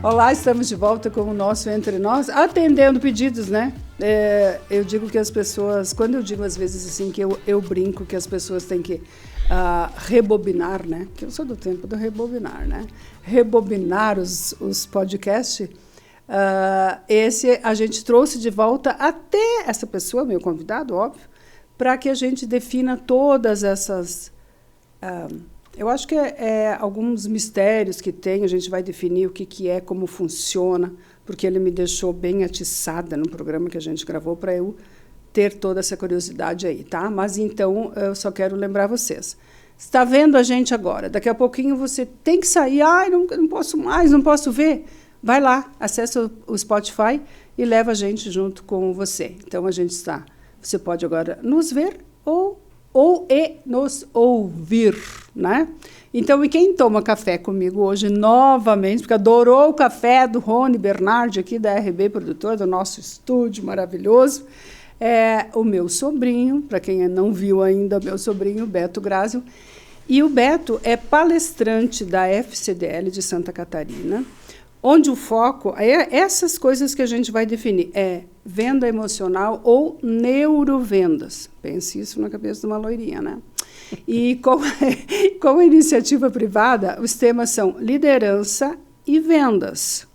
Olá, estamos de volta com o nosso Entre Nós, atendendo pedidos, né? Eu digo que as pessoas, quando eu digo às vezes assim, que eu brinco que as pessoas têm que rebobinar, né? Que eu sou do tempo do rebobinar, né? Rebobinar os podcasts. Esse a gente trouxe de volta até essa pessoa, meu convidado, óbvio, para que a gente defina todas essas... eu acho que alguns mistérios que tem, a gente vai definir o que é, como funciona, porque ele me deixou bem atiçada no programa que a gente gravou para eu ter toda essa curiosidade aí, tá? Mas então, eu só quero lembrar vocês. Está vendo a gente agora? Daqui a pouquinho você tem que sair. Não posso mais, não posso ver. Vai lá, acessa o Spotify e leva a gente junto com você. Então, a gente está... Você pode agora nos ver ou nos ouvir, né? Então, e quem toma café comigo hoje novamente, porque adorou o café do Rony Bernardi, aqui da RB Produtor, do nosso estúdio maravilhoso, é o meu sobrinho, para quem não viu ainda, meu sobrinho, Beto Grásio. E o Beto é palestrante da FCDL de Santa Catarina, onde o foco é essas coisas que a gente vai definir, é venda emocional ou neurovendas. Pense isso na cabeça de uma loirinha, né? E com a iniciativa privada, os temas são liderança e vendas.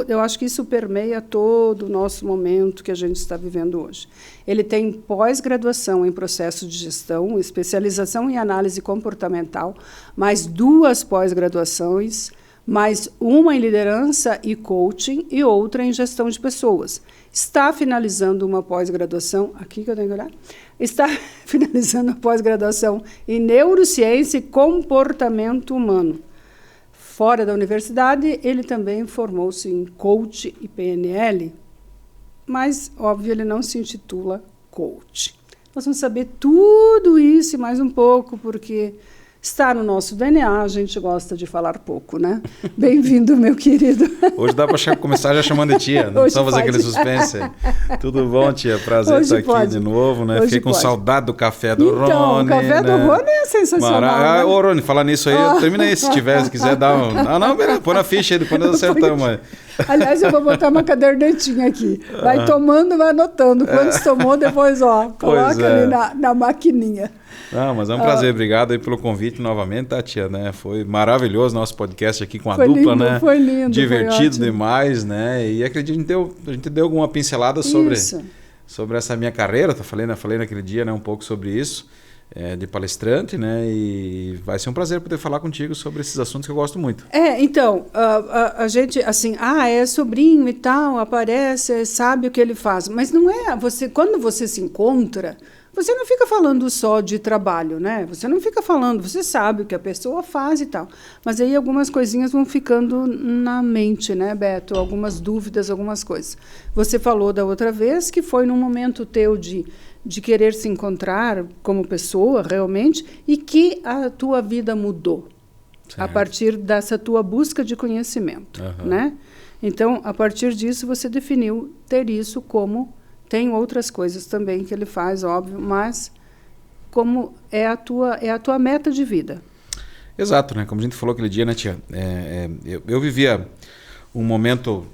Eu acho que isso permeia todo o nosso momento que a gente está vivendo hoje. Ele tem pós-graduação em processo de gestão, especialização em análise comportamental, mais 2 pós-graduações, mais uma em liderança e coaching e outra em gestão de pessoas. Está finalizando uma pós-graduação, aqui que eu tenho que olhar, está finalizando a pós-graduação em neurociência e comportamento humano. Fora da universidade, ele também formou-se em coach e PNL, mas, óbvio, ele não se intitula coach. Nós vamos saber tudo isso e mais um pouco, porque... está no nosso DNA, a gente gosta de falar pouco, né? Bem-vindo, meu querido. Hoje dá para começar já chamando de tia, não precisa fazer aquele suspense. Tudo bom, tia? Prazer hoje estar aqui de novo, né? Hoje fiquei com saudade do café do Rony. Então, o café do Rony é sensacional. Né? Ô, Rony, falar nisso aí, eu terminei se quiser dar um... Não, põe na ficha aí, depois nós acertamos. Aliás, eu vou botar uma cadernetinha aqui. Vai tomando, vai anotando. Quantos tomou, depois, coloca ali na maquininha. Não, mas é um prazer, obrigado aí pelo convite novamente, tá, tia, né? Foi maravilhoso nosso podcast aqui com a dupla, né? Foi lindo, divertido demais, né? E acredito que a gente deu alguma pincelada sobre essa minha carreira, falei naquele dia, né, um pouco sobre isso, de palestrante, né? E vai ser um prazer poder falar contigo sobre esses assuntos que eu gosto muito. Então, a gente, assim, é sobrinho e tal, aparece, sabe o que ele faz, mas não é, quando você se encontra... Você não fica falando só de trabalho, né? Você não fica falando, você sabe o que a pessoa faz e tal. Mas aí algumas coisinhas vão ficando na mente, né, Beto? Algumas dúvidas, algumas coisas. Você falou da outra vez que foi num momento teu de querer se encontrar como pessoa, realmente, e que a tua vida mudou. Certo. A partir dessa tua busca de conhecimento, né? Então, a partir disso, você definiu ter isso como... Tem outras coisas também que ele faz, óbvio, mas como é a tua meta de vida. Exato, né? Como a gente falou aquele dia, né, tia? Eu vivia um momento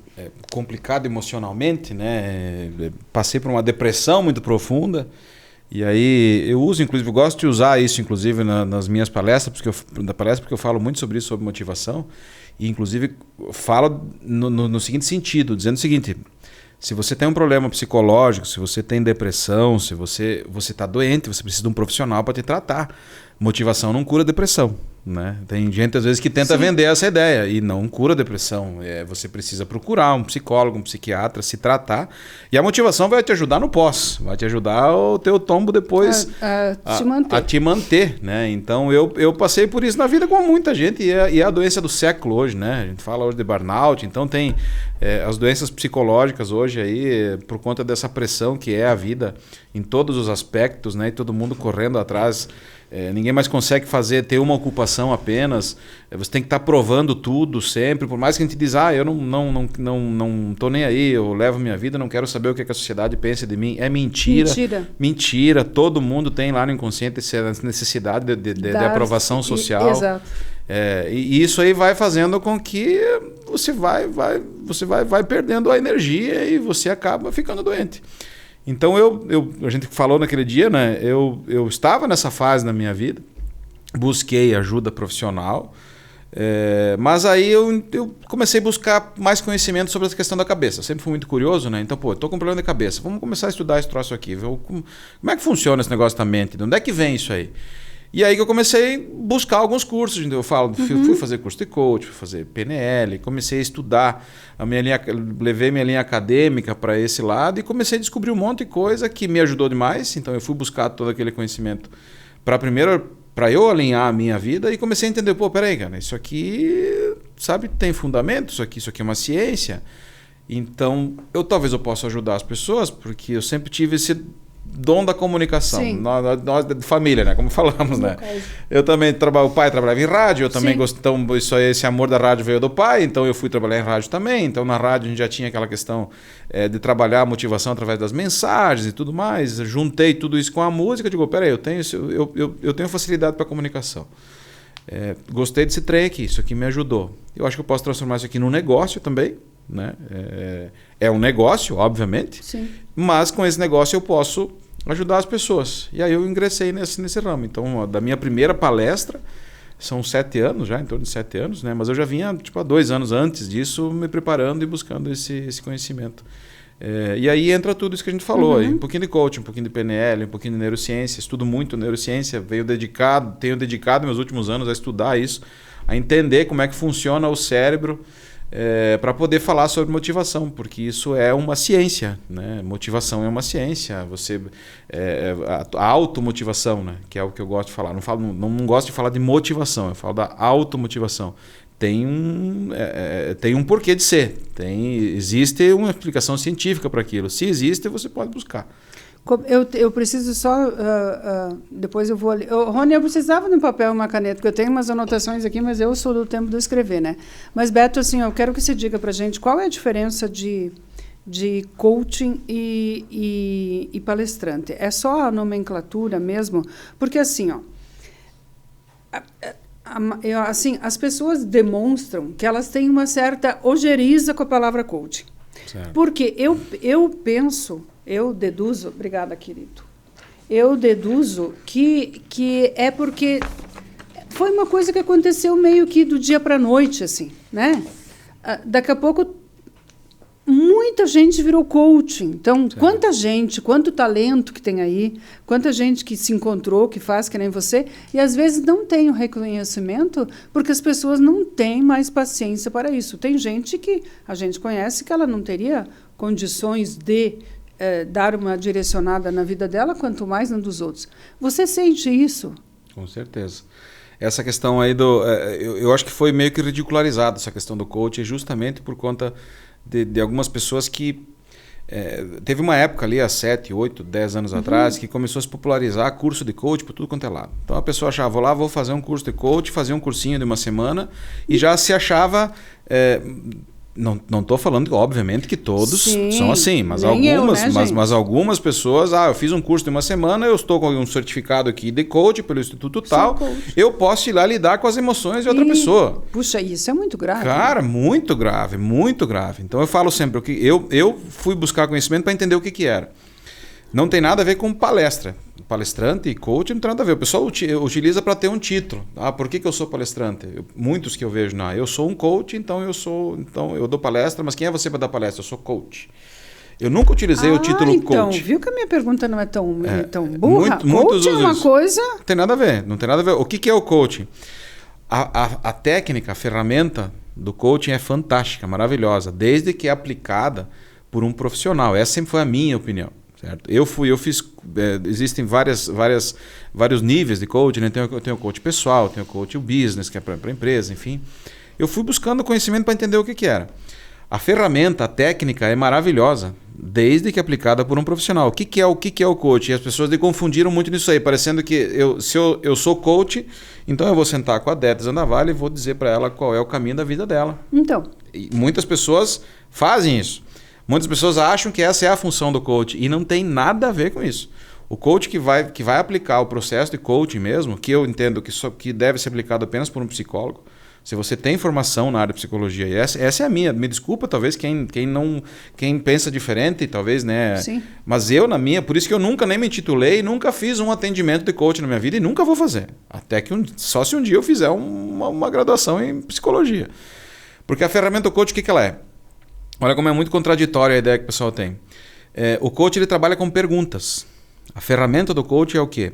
complicado emocionalmente, né? Passei por uma depressão muito profunda. E aí eu gosto de usar isso, inclusive, nas minhas palestras, porque eu falo muito sobre isso, sobre motivação. E, inclusive, falo no seguinte sentido, dizendo o seguinte... Se você tem um problema psicológico, se você tem depressão, se você está doente, você precisa de um profissional para te tratar. Motivação não cura depressão, né? Tem gente, às vezes, que tenta vender essa ideia e não cura depressão. Você precisa procurar um psicólogo, um psiquiatra, se tratar. E a motivação vai te ajudar no pós. Vai te ajudar o teu tombo depois a te manter, né? Então, eu passei por isso na vida com muita gente e é a doença do século hoje, né? A gente fala hoje de burnout, então tem as doenças psicológicas hoje aí por conta dessa pressão que é a vida em todos os aspectos, né? E todo mundo correndo atrás. Ninguém mais consegue ter uma ocupação apenas. Você tem que estar provando tudo sempre. Por mais que a gente diz, eu não tô nem aí, eu levo minha vida, não quero saber o que a sociedade pensa de mim. É mentira. Mentira. Todo mundo tem lá no inconsciente essa necessidade de aprovação social. Exato. E isso aí vai fazendo com que você vai perdendo a energia e você acaba ficando doente. Então a gente falou naquele dia, né? Eu estava nessa fase na minha vida, busquei ajuda profissional, mas aí eu comecei a buscar mais conhecimento sobre essa questão da cabeça. Eu sempre fui muito curioso, né? Então, eu tô com problema de cabeça, vamos começar a estudar esse troço aqui, ver como é que funciona esse negócio da mente, de onde é que vem isso aí? E aí que eu comecei a buscar alguns cursos. Eu fui fazer curso de coach, fui fazer PNL, comecei a estudar levei minha linha acadêmica para esse lado e comecei a descobrir um monte de coisa que me ajudou demais. Então eu fui buscar todo aquele conhecimento para eu alinhar a minha vida e comecei a entender, peraí, cara, isso aqui, sabe, tem fundamento, isso aqui é uma ciência. Então, talvez eu possa ajudar as pessoas, porque eu sempre tive esse dom da comunicação. Nós de família, né? Como falamos, né? Eu também o pai trabalhava em rádio, eu também gostava, esse amor da rádio veio do pai, então eu fui trabalhar em rádio também. Então na rádio a gente já tinha aquela questão de trabalhar a motivação através das mensagens e tudo mais. Juntei tudo isso com a música, digo, peraí, eu tenho facilidade para comunicação. Gostei desse trem aqui, isso aqui me ajudou. Eu acho que eu posso transformar isso aqui num negócio também, né? É um negócio, obviamente, mas com esse negócio eu posso ajudar as pessoas. E aí eu ingressei nesse ramo. Então, da minha primeira palestra, são 7 anos já, em torno de 7 anos, né? Mas eu já vinha há 2 anos antes disso me preparando e buscando esse conhecimento. E aí entra tudo isso que a gente falou, aí, um pouquinho de coaching, um pouquinho de PNL, um pouquinho de neurociência. Estudo muito neurociência, tenho dedicado meus últimos anos a estudar isso, a entender como é que funciona o cérebro, para poder falar sobre motivação, porque isso é uma ciência, né? Motivação é uma ciência. A automotivação, né? Que é o que eu gosto de falar. Não gosto de falar de motivação, eu falo da automotivação. Tem um porquê de ser. Existe uma explicação científica para aquilo. Se existe, você pode buscar. Eu preciso só... depois eu vou ali. Rony, eu precisava de um papel e uma caneta, porque eu tenho umas anotações aqui, mas eu sou do tempo do escrever, né? Mas, Beto, assim, eu quero que você diga para a gente qual é a diferença de coaching e palestrante. É só a nomenclatura mesmo? Porque, assim, as pessoas demonstram que elas têm uma certa ojeriza com a palavra coaching. Certo. Porque eu penso... Eu deduzo, obrigada, querido. Eu deduzo que é porque foi uma coisa que aconteceu meio que do dia para a noite, assim, né? Daqui a pouco muita gente virou coaching. Então, certo. Quanta gente, quanto talento que tem aí, quanta gente que se encontrou, que faz que nem você, e às vezes não tem o reconhecimento porque as pessoas não têm mais paciência para isso. Tem gente que a gente conhece que ela não teria condições de dar uma direcionada na vida dela, quanto mais na dos outros. Você sente isso? Com certeza. Essa questão aí eu acho que foi meio que ridicularizada essa questão do coach, justamente por conta de algumas pessoas que... teve uma época ali, há 7, 8, 10 anos atrás, que começou a se popularizar curso de coach por tudo quanto é lado. Então a pessoa achava, vou fazer um curso de coach, fazia um cursinho de uma semana e já se achava... Não estou falando, obviamente, que todos são assim, mas algumas pessoas, eu fiz um curso de uma semana, eu estou com um certificado aqui de coach pelo instituto tal, eu posso ir lá lidar com as emoções de outra pessoa. Puxa, isso é muito grave. Cara, muito grave, muito grave. Então eu falo sempre, eu fui buscar conhecimento para entender o que era. Não tem nada a ver com palestra. Palestrante e coach não tem nada a ver. O pessoal utiliza para ter um título. Por que eu sou palestrante? Muitos que eu vejo, eu sou um coach, então eu dou palestra, mas quem é você para dar palestra? Eu sou coach. Eu nunca utilizei o título coach. Então, viu que a minha pergunta não é tão burra? Coach é uma coisa... Não tem nada a ver, não tem nada a ver. O que é o coaching? A técnica, a ferramenta do coaching é fantástica, maravilhosa, desde que é aplicada por um profissional. Essa sempre foi a minha opinião. Certo? Eu fiz, existem vários níveis de coaching, né? Tem o coach pessoal, tem o coach business, que é para empresa, enfim. Eu fui buscando conhecimento para entender o que era. A ferramenta, a técnica é maravilhosa, desde que aplicada por um profissional. O que é o coach? E as pessoas confundiram muito nisso aí, parecendo que se eu sou coach, então eu vou sentar com a Débora Zandavalli e vou dizer para ela qual é o caminho da vida dela. Então. E muitas pessoas fazem isso. Muitas pessoas acham que essa é a função do coach e não tem nada a ver com isso. O coach que vai aplicar o processo de coaching mesmo, que eu entendo que deve ser aplicado apenas por um psicólogo. Se você tem formação na área de psicologia, e essa é a minha, me desculpa, talvez quem pensa diferente, talvez, né? Sim. Mas eu, na minha, por isso que eu nunca nem me intitulei, nunca fiz um atendimento de coaching na minha vida e nunca vou fazer. Até que só se um dia eu fizer uma graduação em psicologia. Porque a ferramenta do coach, o que ela é? Olha como é muito contraditória a ideia que o pessoal tem. O coach ele trabalha com perguntas. A ferramenta do coach é o quê?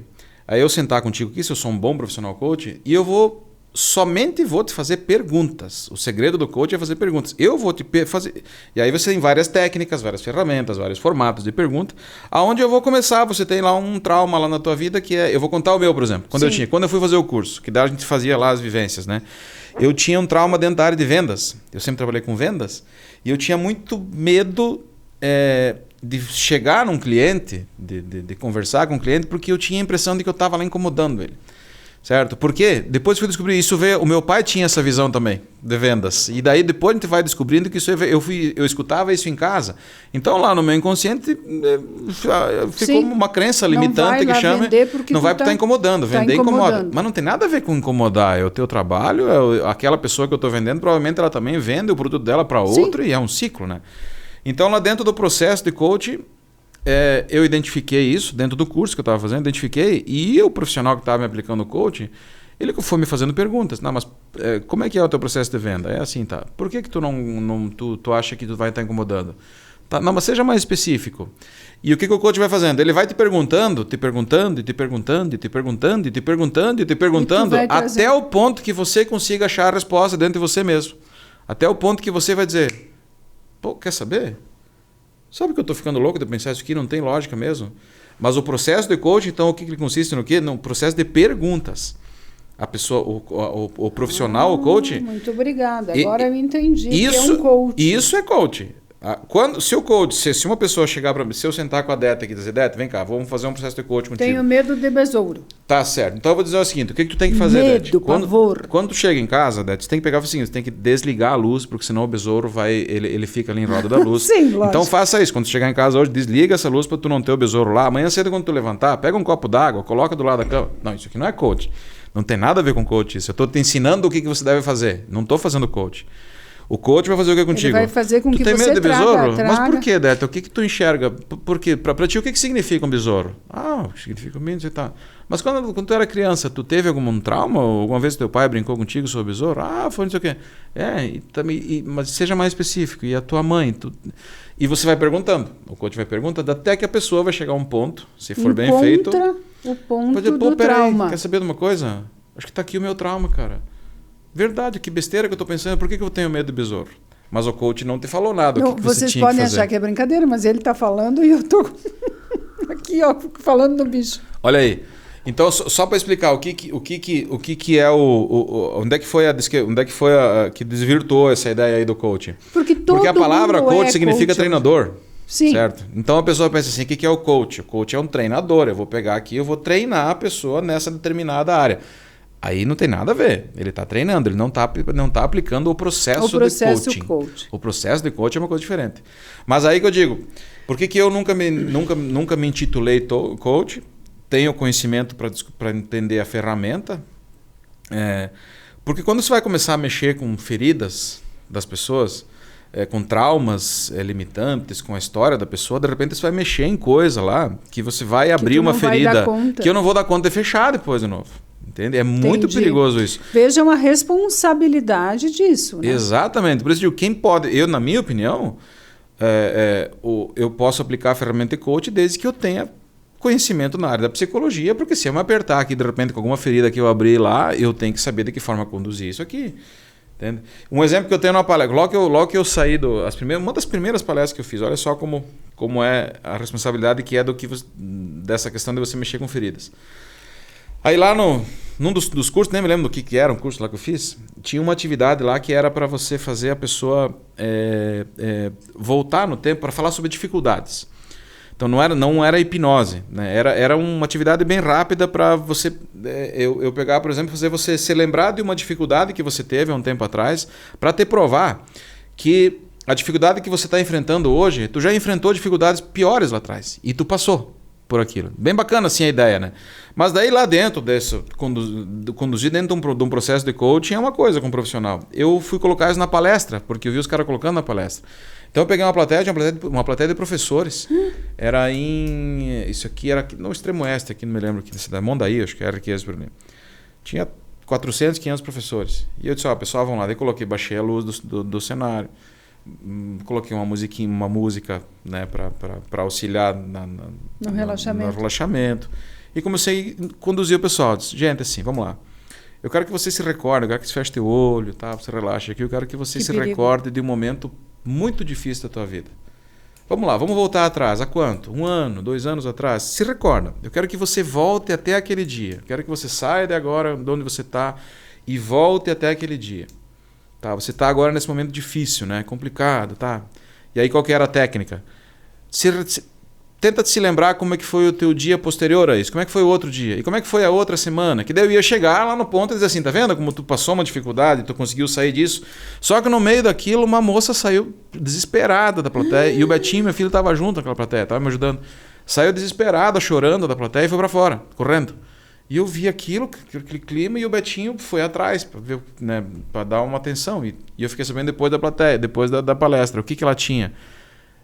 Aí eu sentar contigo aqui, se eu sou um bom profissional coach, e somente vou te fazer perguntas. O segredo do coach é fazer perguntas. Eu vou te fazer... E aí você tem várias técnicas, várias ferramentas, vários formatos de pergunta. Aonde eu vou começar? Você tem lá um trauma lá na tua vida que é... Eu vou contar o meu, por exemplo. Quando eu fui fazer o curso, que daí a gente fazia lá as vivências, né? Eu tinha um trauma dentro da área de vendas. Eu sempre trabalhei com vendas. E eu tinha muito medo de chegar num cliente, de conversar com o cliente, porque eu tinha a impressão de que eu estava lá incomodando ele. Certo? Porque depois que eu descobri isso, o meu pai tinha essa visão também de vendas. E daí depois a gente vai descobrindo que isso eu escutava isso em casa. Então lá no meu inconsciente ficou uma crença limitante que chama. Não vai porque está incomodando. Vender incomoda. Mas não tem nada a ver com incomodar. É o teu trabalho, aquela pessoa que eu estou vendendo, provavelmente ela também vende o produto dela para outro. Sim. E é um ciclo, né? Então lá dentro do processo de coaching, eu identifiquei isso dentro do curso que eu estava fazendo, e o profissional que estava me aplicando o coaching, ele foi me fazendo perguntas. Não, mas como é que é o teu processo de venda? É assim, tá. Por que tu acha que tu vai estar incomodando? Tá, não, mas seja mais específico. E o que o coach vai fazendo? Ele vai te perguntando, até o ponto que você consiga achar a resposta dentro de você mesmo. Até o ponto que você vai dizer, pô, quer saber? Sabe que eu estou ficando louco de pensar isso aqui? Não tem lógica mesmo. Mas o processo de coaching, então, o que ele consiste no quê? No processo de perguntas. A pessoa, o profissional, o coach... Muito obrigada. Agora eu entendi que é um coach. Isso é coaching. Se uma pessoa chegar para mim, se eu sentar com a Dete aqui e dizer, Dete, vem cá, vamos fazer um processo de coaching contigo. Tenho medo de besouro. Tá certo. Então eu vou dizer o seguinte, o que tu tem que fazer, Dete? Pavor. Quando tu chega em casa, Dete, você tem que pegar assim, você tem que desligar a luz, porque senão o besouro ele fica ali em roda da luz. Sim, lógico. Então faça isso. Quando tu chegar em casa hoje, desliga essa luz para tu não ter o besouro lá. Amanhã cedo, quando tu levantar, pega um copo d'água, coloca do lado da cama. Não, isso aqui não é coach. Não tem nada a ver com coach isso. Eu estou te ensinando o que você deve fazer. Não estou fazendo coach. O coach vai fazer o que contigo? Ele vai fazer com que você tem medo de besouro? Traga. Mas por que, Deta? O que tu enxerga? Por quê? Para ti, o que significa um besouro? Significa um besouro e tal. Mas quando tu era criança, tu teve algum trauma? Alguma vez teu pai brincou contigo sobre besouro? Foi não sei o quê. Mas seja mais específico. E a tua mãe? E você vai perguntando. O coach vai perguntando até que a pessoa vai chegar a um ponto, se for bem feito... o ponto do trauma. Quer saber de uma coisa? Acho que está aqui o meu trauma, cara. Verdade, que besteira que eu estou pensando. Por que eu tenho medo de besouro? Mas o coach não te falou nada. O que você tinha que fazer? Vocês podem achar que é brincadeira, mas ele está falando e eu estou aqui, ó, falando do bicho. Olha aí. Então, só para explicar o que é onde é que foi que desvirtuou essa ideia aí do coaching? Porque a palavra coach significa treinador. Sim. Certo? Então a pessoa pensa assim, o que é o coach? O coach é um treinador. Eu vou pegar aqui, eu vou treinar a pessoa nessa determinada área. Aí não tem nada a ver. Ele está treinando, ele não tá aplicando o processo de coaching. O processo de coaching é uma coisa diferente. Mas aí que eu digo, por que eu nunca me intitulei coach? Tenho conhecimento para entender a ferramenta. Porque quando você vai começar a mexer com feridas das pessoas, com traumas limitantes, com a história da pessoa, de repente você vai mexer em coisa lá, que você vai abrir uma ferida que eu não vou dar conta de fechar depois de novo. Entende? É muito perigoso isso. Vejam a responsabilidade disso. Né? Exatamente. Por isso eu digo, quem pode... na minha opinião, eu posso aplicar a ferramenta de coach desde que eu tenha conhecimento na área da psicologia, porque se eu me apertar aqui, de repente, com alguma ferida que eu abri lá, eu tenho que saber de que forma conduzir isso aqui. Entende? Um exemplo que eu tenho na palestra, logo que eu saí uma das primeiras palestras que eu fiz, olha só como é a responsabilidade que é dessa questão de você mexer com feridas. Aí lá num dos cursos, nem me lembro do que era um curso lá que eu fiz, tinha uma atividade lá que era para você fazer a pessoa voltar no tempo para falar sobre dificuldades. Então não era hipnose, né? Era uma atividade bem rápida para você... eu pegar, por exemplo, fazer você se lembrar de uma dificuldade que você teve há um tempo atrás, para te provar que a dificuldade que você está enfrentando hoje, tu já enfrentou dificuldades piores lá atrás e tu passou. por aquilo. Bem bacana assim a ideia, né? Mas daí lá dentro conduzir dentro de um processo de coaching é uma coisa com um profissional. Eu fui colocar isso na palestra, porque eu vi os caras colocando na palestra. Então eu peguei uma plateia de professores. Era isso aqui era no extremo oeste, aqui não me lembro, aqui na cidade, Mondaí, acho que era aqui. Tinha 400, 500 professores. E eu disse, pessoal, vamos lá. Daí baixei a luz do cenário. Coloquei uma música, né, para auxiliar no relaxamento. E comecei a conduzir o pessoal. Disse, gente, assim, vamos lá. Eu quero que você se recorde, eu quero que você feche teu olho, tá? Você relaxa aqui. Eu quero que você se recorde de um momento muito difícil da tua vida. Vamos lá, vamos voltar atrás. Há quanto? 1 ano, 2 anos atrás? Se recorda. Eu quero que você volte até aquele dia. Eu quero que você saia de agora, de onde você está, e volte até aquele dia. Tá? Você está agora nesse momento difícil, né? Complicado, tá? E aí qual que era a técnica? Tenta se lembrar como é que foi o teu dia posterior a isso. Como é que foi o outro dia? E como é que foi a outra semana? Que daí eu ia chegar lá no ponto e dizer assim, tá vendo como tu passou uma dificuldade, tu conseguiu sair disso? Só que no meio daquilo, uma moça saiu desesperada da plateia. E o Betinho, meu filho, estava junto naquela plateia, estava me ajudando. Saiu desesperada, chorando da plateia e foi para fora, correndo. E eu vi aquele clima e o Betinho foi atrás para ver, né, para dar uma atenção. E eu fiquei sabendo depois da plateia, depois da palestra, o que ela tinha.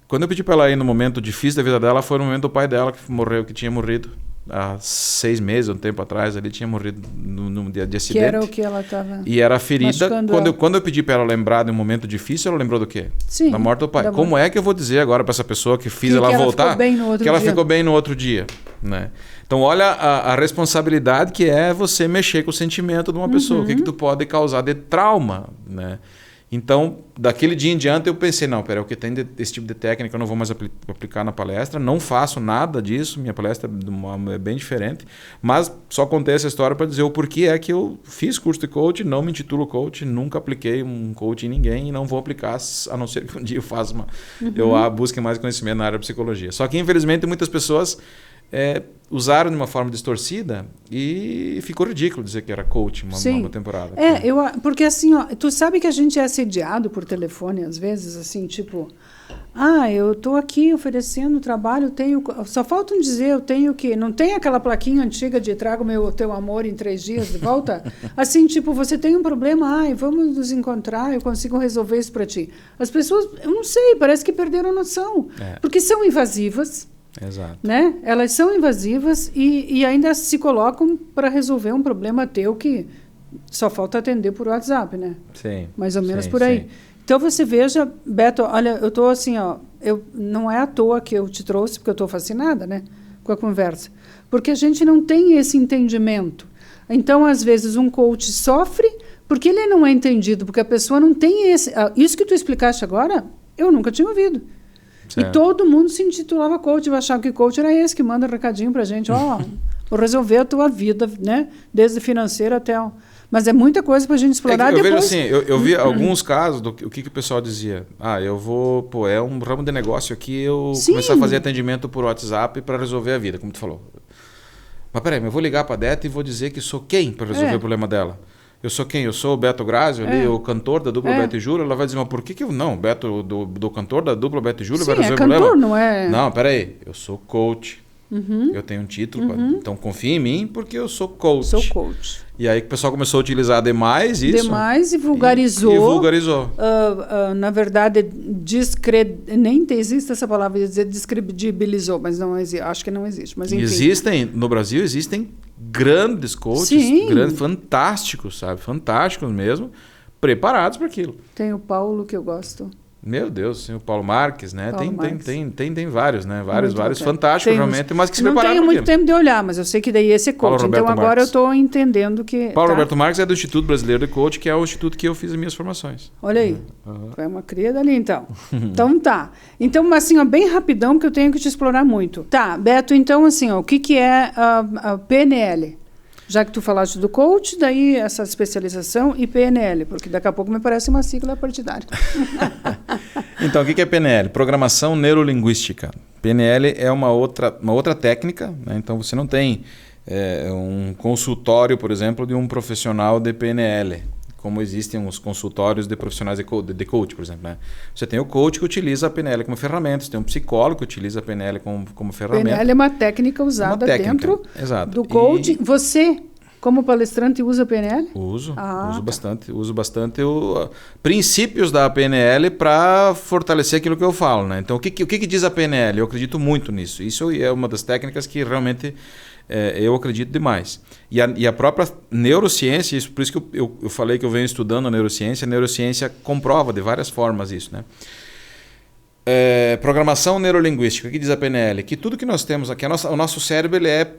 Quando eu pedi para ela ir no momento difícil da vida dela, foi no momento do pai dela que tinha morrido há 6 meses, um tempo atrás, ele tinha morrido num dia de acidente. Que era o que ela estava... E era ferida. Quando eu pedi para ela lembrar de um momento difícil, ela lembrou do quê? Sim. Da morte do pai. Como é que eu vou dizer agora para essa pessoa que fiz ela voltar que ela ficou bem no outro dia? Né? Então olha a responsabilidade que é você mexer com o sentimento de uma pessoa. O que tu pode causar de trauma, né? Então, daquele dia em diante eu pensei, não, pera, o que tem desse tipo de técnica eu não vou mais aplicar na palestra, não faço nada disso, minha palestra é bem diferente, mas só contei essa história para dizer o porquê é que eu fiz curso de coach, não me intitulo coach, nunca apliquei um coach em ninguém e não vou aplicar, a não ser que um dia eu busque mais conhecimento na área de psicologia. Só que, infelizmente, muitas pessoas usaram de uma forma distorcida e ficou ridículo dizer que era coach uma temporada. Porque assim, tu sabe que a gente é assediado por telefone às vezes, assim, tipo, eu tô aqui oferecendo trabalho, só falta dizer, eu tenho que, não tem aquela plaquinha antiga de trago teu amor em 3 dias de volta? Assim, tipo, você tem um problema, vamos nos encontrar, eu consigo resolver isso para ti. As pessoas, eu não sei, parece que perderam a noção, porque são invasivas. Exato. Né? Elas são invasivas e ainda se colocam para resolver um problema teu que só falta atender por WhatsApp, né? Sim. Mais ou menos por aí. Sim. Então você veja, Beto, olha, eu estou assim, não é à toa que eu te trouxe, porque eu estou fascinada, né, com a conversa. Porque a gente não tem esse entendimento. Então, às vezes, um coach sofre porque ele não é entendido, porque a pessoa não tem esse... Isso que tu explicaste agora, eu nunca tinha ouvido. Certo. E todo mundo se intitulava coach, eu achava que coach era esse que manda recadinho pra gente, vou resolver a tua vida, né? Desde financeira até... Mas é muita coisa pra gente explorar eu depois. Vejo assim, eu vi alguns casos, o que o pessoal dizia, eu vou, é um ramo de negócio aqui, eu começar a fazer atendimento por WhatsApp para resolver a vida, como tu falou. Mas peraí, eu vou ligar pra Deta e vou dizer que sou quem para resolver o problema dela? Eu sou quem? Eu sou o Beto Grazio, ali, o cantor da dupla Beto e Júlio. Ela vai dizer, mas por que eu não? Beto, do cantor da dupla Beto e Júlio vai resolver o problema? Cantor, não é? Não, peraí. Eu sou coach. Eu tenho um título. Então confia em mim porque eu sou coach. Sou coach. E aí o pessoal começou a utilizar demais isso. Demais e vulgarizou. E vulgarizou. Na verdade, nem existe essa palavra, ia dizer descredibilizou, mas não existe, acho que não existe. Mas, enfim. No Brasil existem grandes coaches, fantásticos, sabe? Fantásticos mesmo, preparados para aquilo. Tem o Paulo, que eu gosto. Meu Deus, o Paulo Marques, né? Tem vários, né? Vários fantásticos realmente, mas que se prepararam. Não tenho muito tempo de olhar, mas eu sei que daí esse é coach. Então agora eu estou entendendo que... Paulo Roberto Marques é do Instituto Brasileiro de Coach, que é o instituto que eu fiz as minhas formações. Olha aí, é uma cria dali então. Então tá. Então assim, bem rapidão, porque eu tenho que te explorar muito. Tá, Beto, então assim, o que é a PNL? Já que tu falaste do coach, daí essa especialização e PNL, porque daqui a pouco me parece uma sigla partidária. Então, o que é PNL? Programação Neurolinguística. PNL é uma outra técnica, né? Então você não tem um consultório, por exemplo, de um profissional de PNL, como existem os consultórios de profissionais de coach, por exemplo. Né? Você tem o coach que utiliza a PNL como ferramenta, você tem um psicólogo que utiliza a PNL como ferramenta. PNL é uma técnica usada dentro do coaching. Você, como palestrante, usa PNL? Uso bastante. Uso bastante princípios da PNL para fortalecer aquilo que eu falo. Né? Então, o que diz a PNL? Eu acredito muito nisso. Isso é uma das técnicas que realmente eu acredito demais. E a própria neurociência, por isso que eu falei que eu venho estudando a neurociência comprova de várias formas isso. Né? Programação neurolinguística, o que diz a PNL? Que tudo que nós temos aqui, o nosso cérebro ele é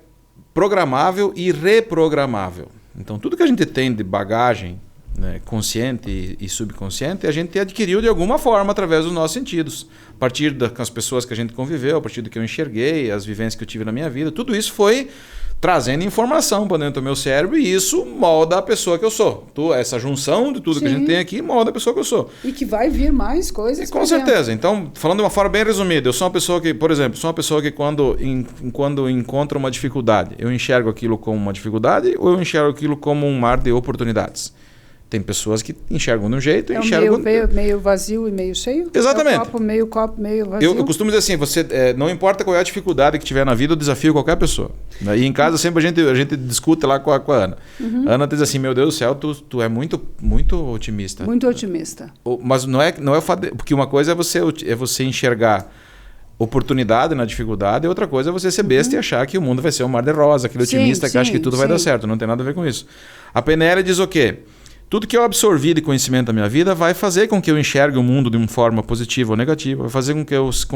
programável e reprogramável. Então, tudo que a gente tem de bagagem, né, consciente e subconsciente, a gente adquiriu de alguma forma através dos nossos sentidos. A partir das pessoas que a gente conviveu, a partir do que eu enxerguei, as vivências que eu tive na minha vida, tudo isso foi trazendo informação para dentro do meu cérebro e isso molda a pessoa que eu sou. Essa junção de tudo que a gente tem aqui molda a pessoa que eu sou. E que vai vir mais coisas. Com certeza. Então, falando de uma forma bem resumida, eu sou uma pessoa que, por exemplo, quando encontro uma dificuldade, eu enxergo aquilo como uma dificuldade ou eu enxergo aquilo como um mar de oportunidades? Tem pessoas que enxergam de um jeito e enxergam... meio vazio e meio cheio? Exatamente. Copo, meio vazio. Eu costumo dizer assim, não importa qual é a dificuldade que tiver na vida, eu desafio qualquer pessoa. E em casa sempre a gente discute lá com a Ana. A Ana diz assim, meu Deus do céu, tu é muito, muito otimista. Muito otimista. Mas não é o fato porque uma coisa é você enxergar oportunidade na dificuldade e outra coisa é você ser besta e achar que o mundo vai ser um mar de rosa, aquele otimista que acha que tudo vai dar certo. Não tem nada a ver com isso. A PNL diz o quê? Tudo que eu absorvi de conhecimento da minha vida vai fazer com que eu enxergue o mundo de uma forma positiva ou negativa, vai fazer com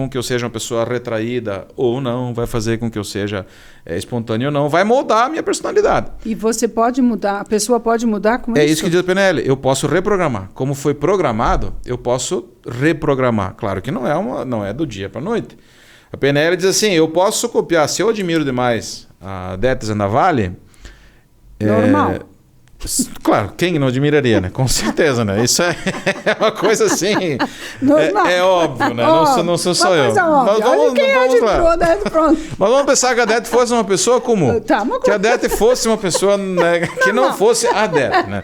que eu seja uma pessoa retraída ou não, vai fazer com que eu seja espontâneo ou não, vai moldar a minha personalidade. E você pode mudar, a pessoa pode mudar com isso? É isso que diz a PNL, eu posso reprogramar. Como foi programado, eu posso reprogramar. Claro que não é do dia para a noite. A PNL diz assim, eu posso copiar, se eu admiro demais a Odete Zandavalli... Normal. Claro, quem não admiraria, né? Com certeza, né? Isso é uma coisa assim... É óbvio, né? Não sou só eu. Mas vamos lá. Mas vamos pensar que a Odete fosse uma pessoa comum. Que a Odete fosse uma pessoa, né, que não fosse a Odete, né?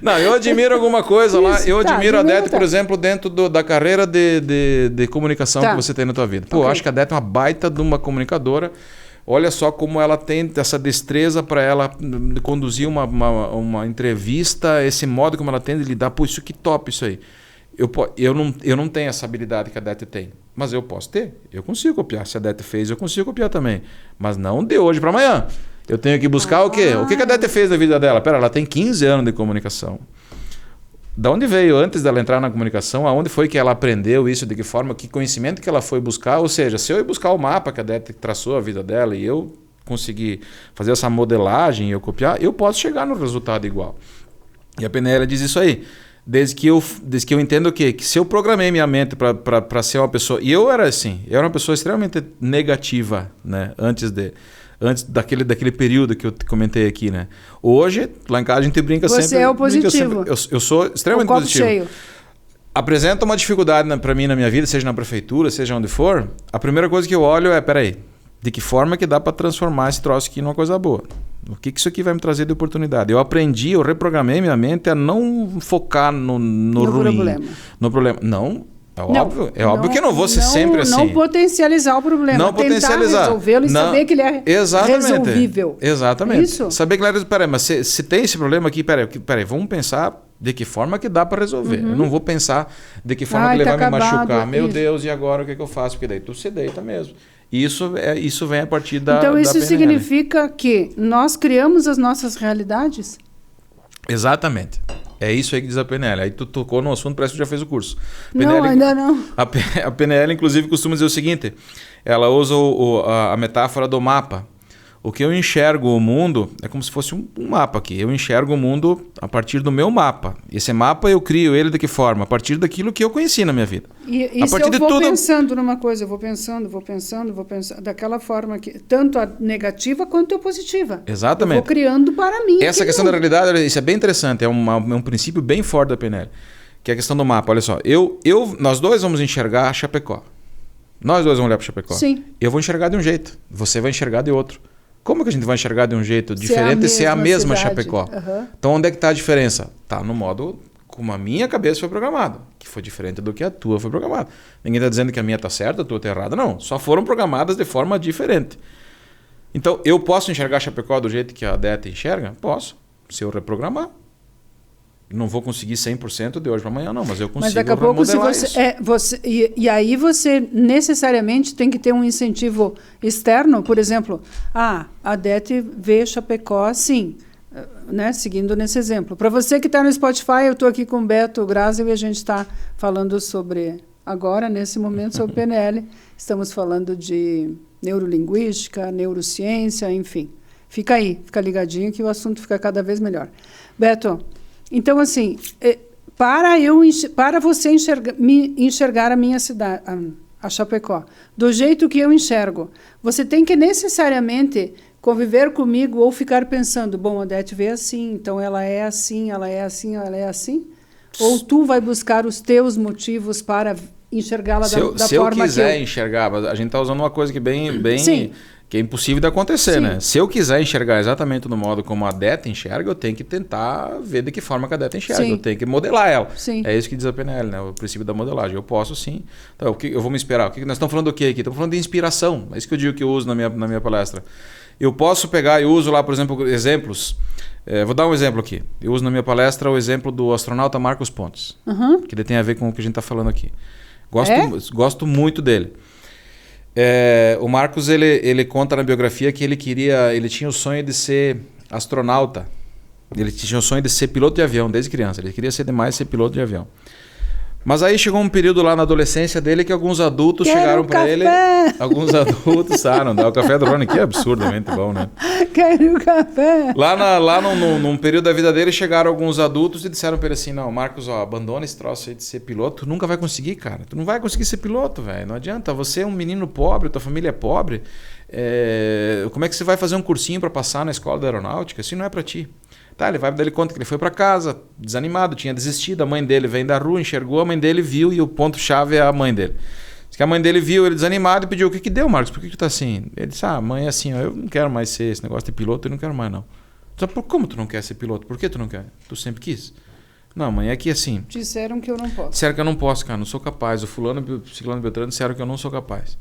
Não, eu admiro alguma coisa lá. Eu admiro a Odete, por exemplo, dentro da carreira de comunicação que você tem na tua vida. Pô, acho que a Odete é uma baita de uma comunicadora. Olha só como ela tem essa destreza para ela conduzir uma entrevista, esse modo como ela tem de lidar. Pô, isso que top isso aí. Eu não tenho essa habilidade que a Odete tem, mas eu posso ter. Eu consigo copiar. Se a Odete fez, eu consigo copiar também. Mas não de hoje para amanhã. Eu tenho que buscar o quê? O que a Odete fez na vida dela? Pera, ela tem 15 anos de comunicação. Da onde veio antes dela entrar na comunicação? Aonde foi que ela aprendeu isso? De que forma? Que conhecimento que ela foi buscar? Ou seja, se eu ir buscar o mapa que a Odete traçou a vida dela e eu conseguir fazer essa modelagem e eu copiar, eu posso chegar no resultado igual. E a PNL diz isso aí. Desde que eu entendo o quê? Que se eu programei minha mente para ser uma pessoa... E eu era assim, eu era uma pessoa extremamente negativa, né? Antes daquele período que eu comentei aqui, né? Hoje, lá em casa, a gente brinca sempre... Você é o positivo. Eu sou extremamente positivo. Cheio. Apresenta uma dificuldade para mim na minha vida, seja na prefeitura, seja onde for, a primeira coisa que eu olho é, peraí, de que forma que dá para transformar esse troço aqui numa coisa boa? O que isso aqui vai me trazer de oportunidade? Eu reprogramei minha mente a não focar no ruim. No problema. Não... É óbvio que eu não vou ser sempre assim. Não potencializar o problema. Não potencializar. Resolvê-lo e saber que ele é resolvível. Exatamente. Isso? Saber que ele é... Peraí, mas se tem esse problema aqui, peraí, vamos pensar de que forma que dá para resolver. Eu não vou pensar de que forma que ele vai me machucar. Meu Deus, e agora o que eu faço? Porque daí tu se deita mesmo. Isso vem a partir da Então isso PNL. Significa que nós criamos as nossas realidades? Exatamente. É isso aí que diz a PNL. Aí tu tocou no assunto, parece que já fez o curso. PNL, não, ainda não. A PNL, inclusive, costuma dizer o seguinte. Ela usa a metáfora do mapa. O que eu enxergo o mundo é como se fosse um mapa aqui. Eu enxergo o mundo a partir do meu mapa. Esse mapa eu crio ele de que forma? A partir daquilo que eu conheci na minha vida. E a partir se eu vou pensando numa coisa, eu vou pensando, daquela forma que tanto a negativa quanto a positiva. Exatamente. Eu vou criando para mim. Essa questão da realidade, isso é bem interessante. É um princípio bem forte da PNL. Que é a questão do mapa. Olha só, nós dois vamos enxergar Chapecó. Nós dois vamos olhar para Chapecó. Sim. Eu vou enxergar de um jeito, você vai enxergar de outro. Como que a gente vai enxergar de um jeito diferente se é a mesma Chapecó? Então onde é que está a diferença? Está no modo como a minha cabeça foi programada, que foi diferente do que a tua foi programada. Ninguém está dizendo que a minha está certa, a tua está errada, não. Só foram programadas de forma diferente. Então eu posso enxergar Chapecó do jeito que a Odete enxerga? Posso, se eu reprogramar. Não vou conseguir 100% de hoje para amanhã, não, mas eu consigo. Mas daqui a pouco, se você, e aí você necessariamente tem que ter um incentivo externo, por exemplo, a Odete vê Chapecó assim, né, seguindo nesse exemplo. Para você que está no Spotify, eu estou aqui com o Beto Grazel e a gente está falando agora, nesse momento, sobre PNL. Estamos falando de neurolinguística, neurociência, enfim. Fica aí, fica ligadinho que o assunto fica cada vez melhor. Beto, então, assim, para você enxergar a minha cidade, a Chapecó, do jeito que eu enxergo, você tem que necessariamente conviver comigo ou ficar pensando, bom, a Odete vê assim, então ela é assim, ela é assim, ela é assim? Ou tu vai buscar os teus motivos para enxergá-la da forma que eu... Se eu quiser enxergar, a gente está usando uma coisa que que é impossível de acontecer, né? Se eu quiser enxergar exatamente do modo como a Odete enxerga, eu tenho que tentar ver de que forma que a Odete enxerga. Eu tenho que modelar ela. É isso que diz a PNL, né? O princípio da modelagem. Eu posso sim. Então, eu vou me inspirar. Nós estamos falando do que aqui? Estamos falando de inspiração. É isso que eu digo que eu uso na minha palestra. Eu posso pegar e uso lá, por exemplo, exemplos. Vou dar um exemplo aqui. Eu uso na minha palestra o exemplo do astronauta Marcos Pontes, que tem a ver com o que a gente está falando aqui. Gosto muito dele. O Marcos ele conta na biografia que ele tinha o sonho de ser astronauta. Ele tinha o sonho de ser piloto de avião desde criança. Ele queria ser demais ser piloto de avião. Mas aí chegou um período lá na adolescência dele que alguns adultos chegaram para ele. Alguns adultos, não dá o café do Rony, que é absurdamente bom, né? Quero café. Lá num período da vida dele chegaram alguns adultos e disseram para ele assim: não, Marcos, abandona esse troço aí de ser piloto, tu nunca vai conseguir, cara. Tu não vai conseguir ser piloto, velho. Não adianta. Você é um menino pobre, tua família é pobre. Como é que você vai fazer um cursinho para passar na escola da aeronáutica? Assim não é para ti. Tá, ele conta que ele foi para casa, desanimado, tinha desistido, a mãe dele vem da rua, enxergou, a mãe dele viu e o ponto-chave é a mãe dele. Diz que a mãe dele viu ele desanimado e pediu: o que deu, Marcos? Por que tu tá assim? Ele disse: mãe é assim, eu não quero mais ser esse negócio de piloto, eu não quero mais não. Só como tu não quer ser piloto? Por que tu não quer? Tu sempre quis? Não, mãe, é que assim... Disseram que eu não posso. Disseram que eu não posso, cara, não sou capaz. O fulano, o ciclano, Beltrano disseram que eu não sou capaz.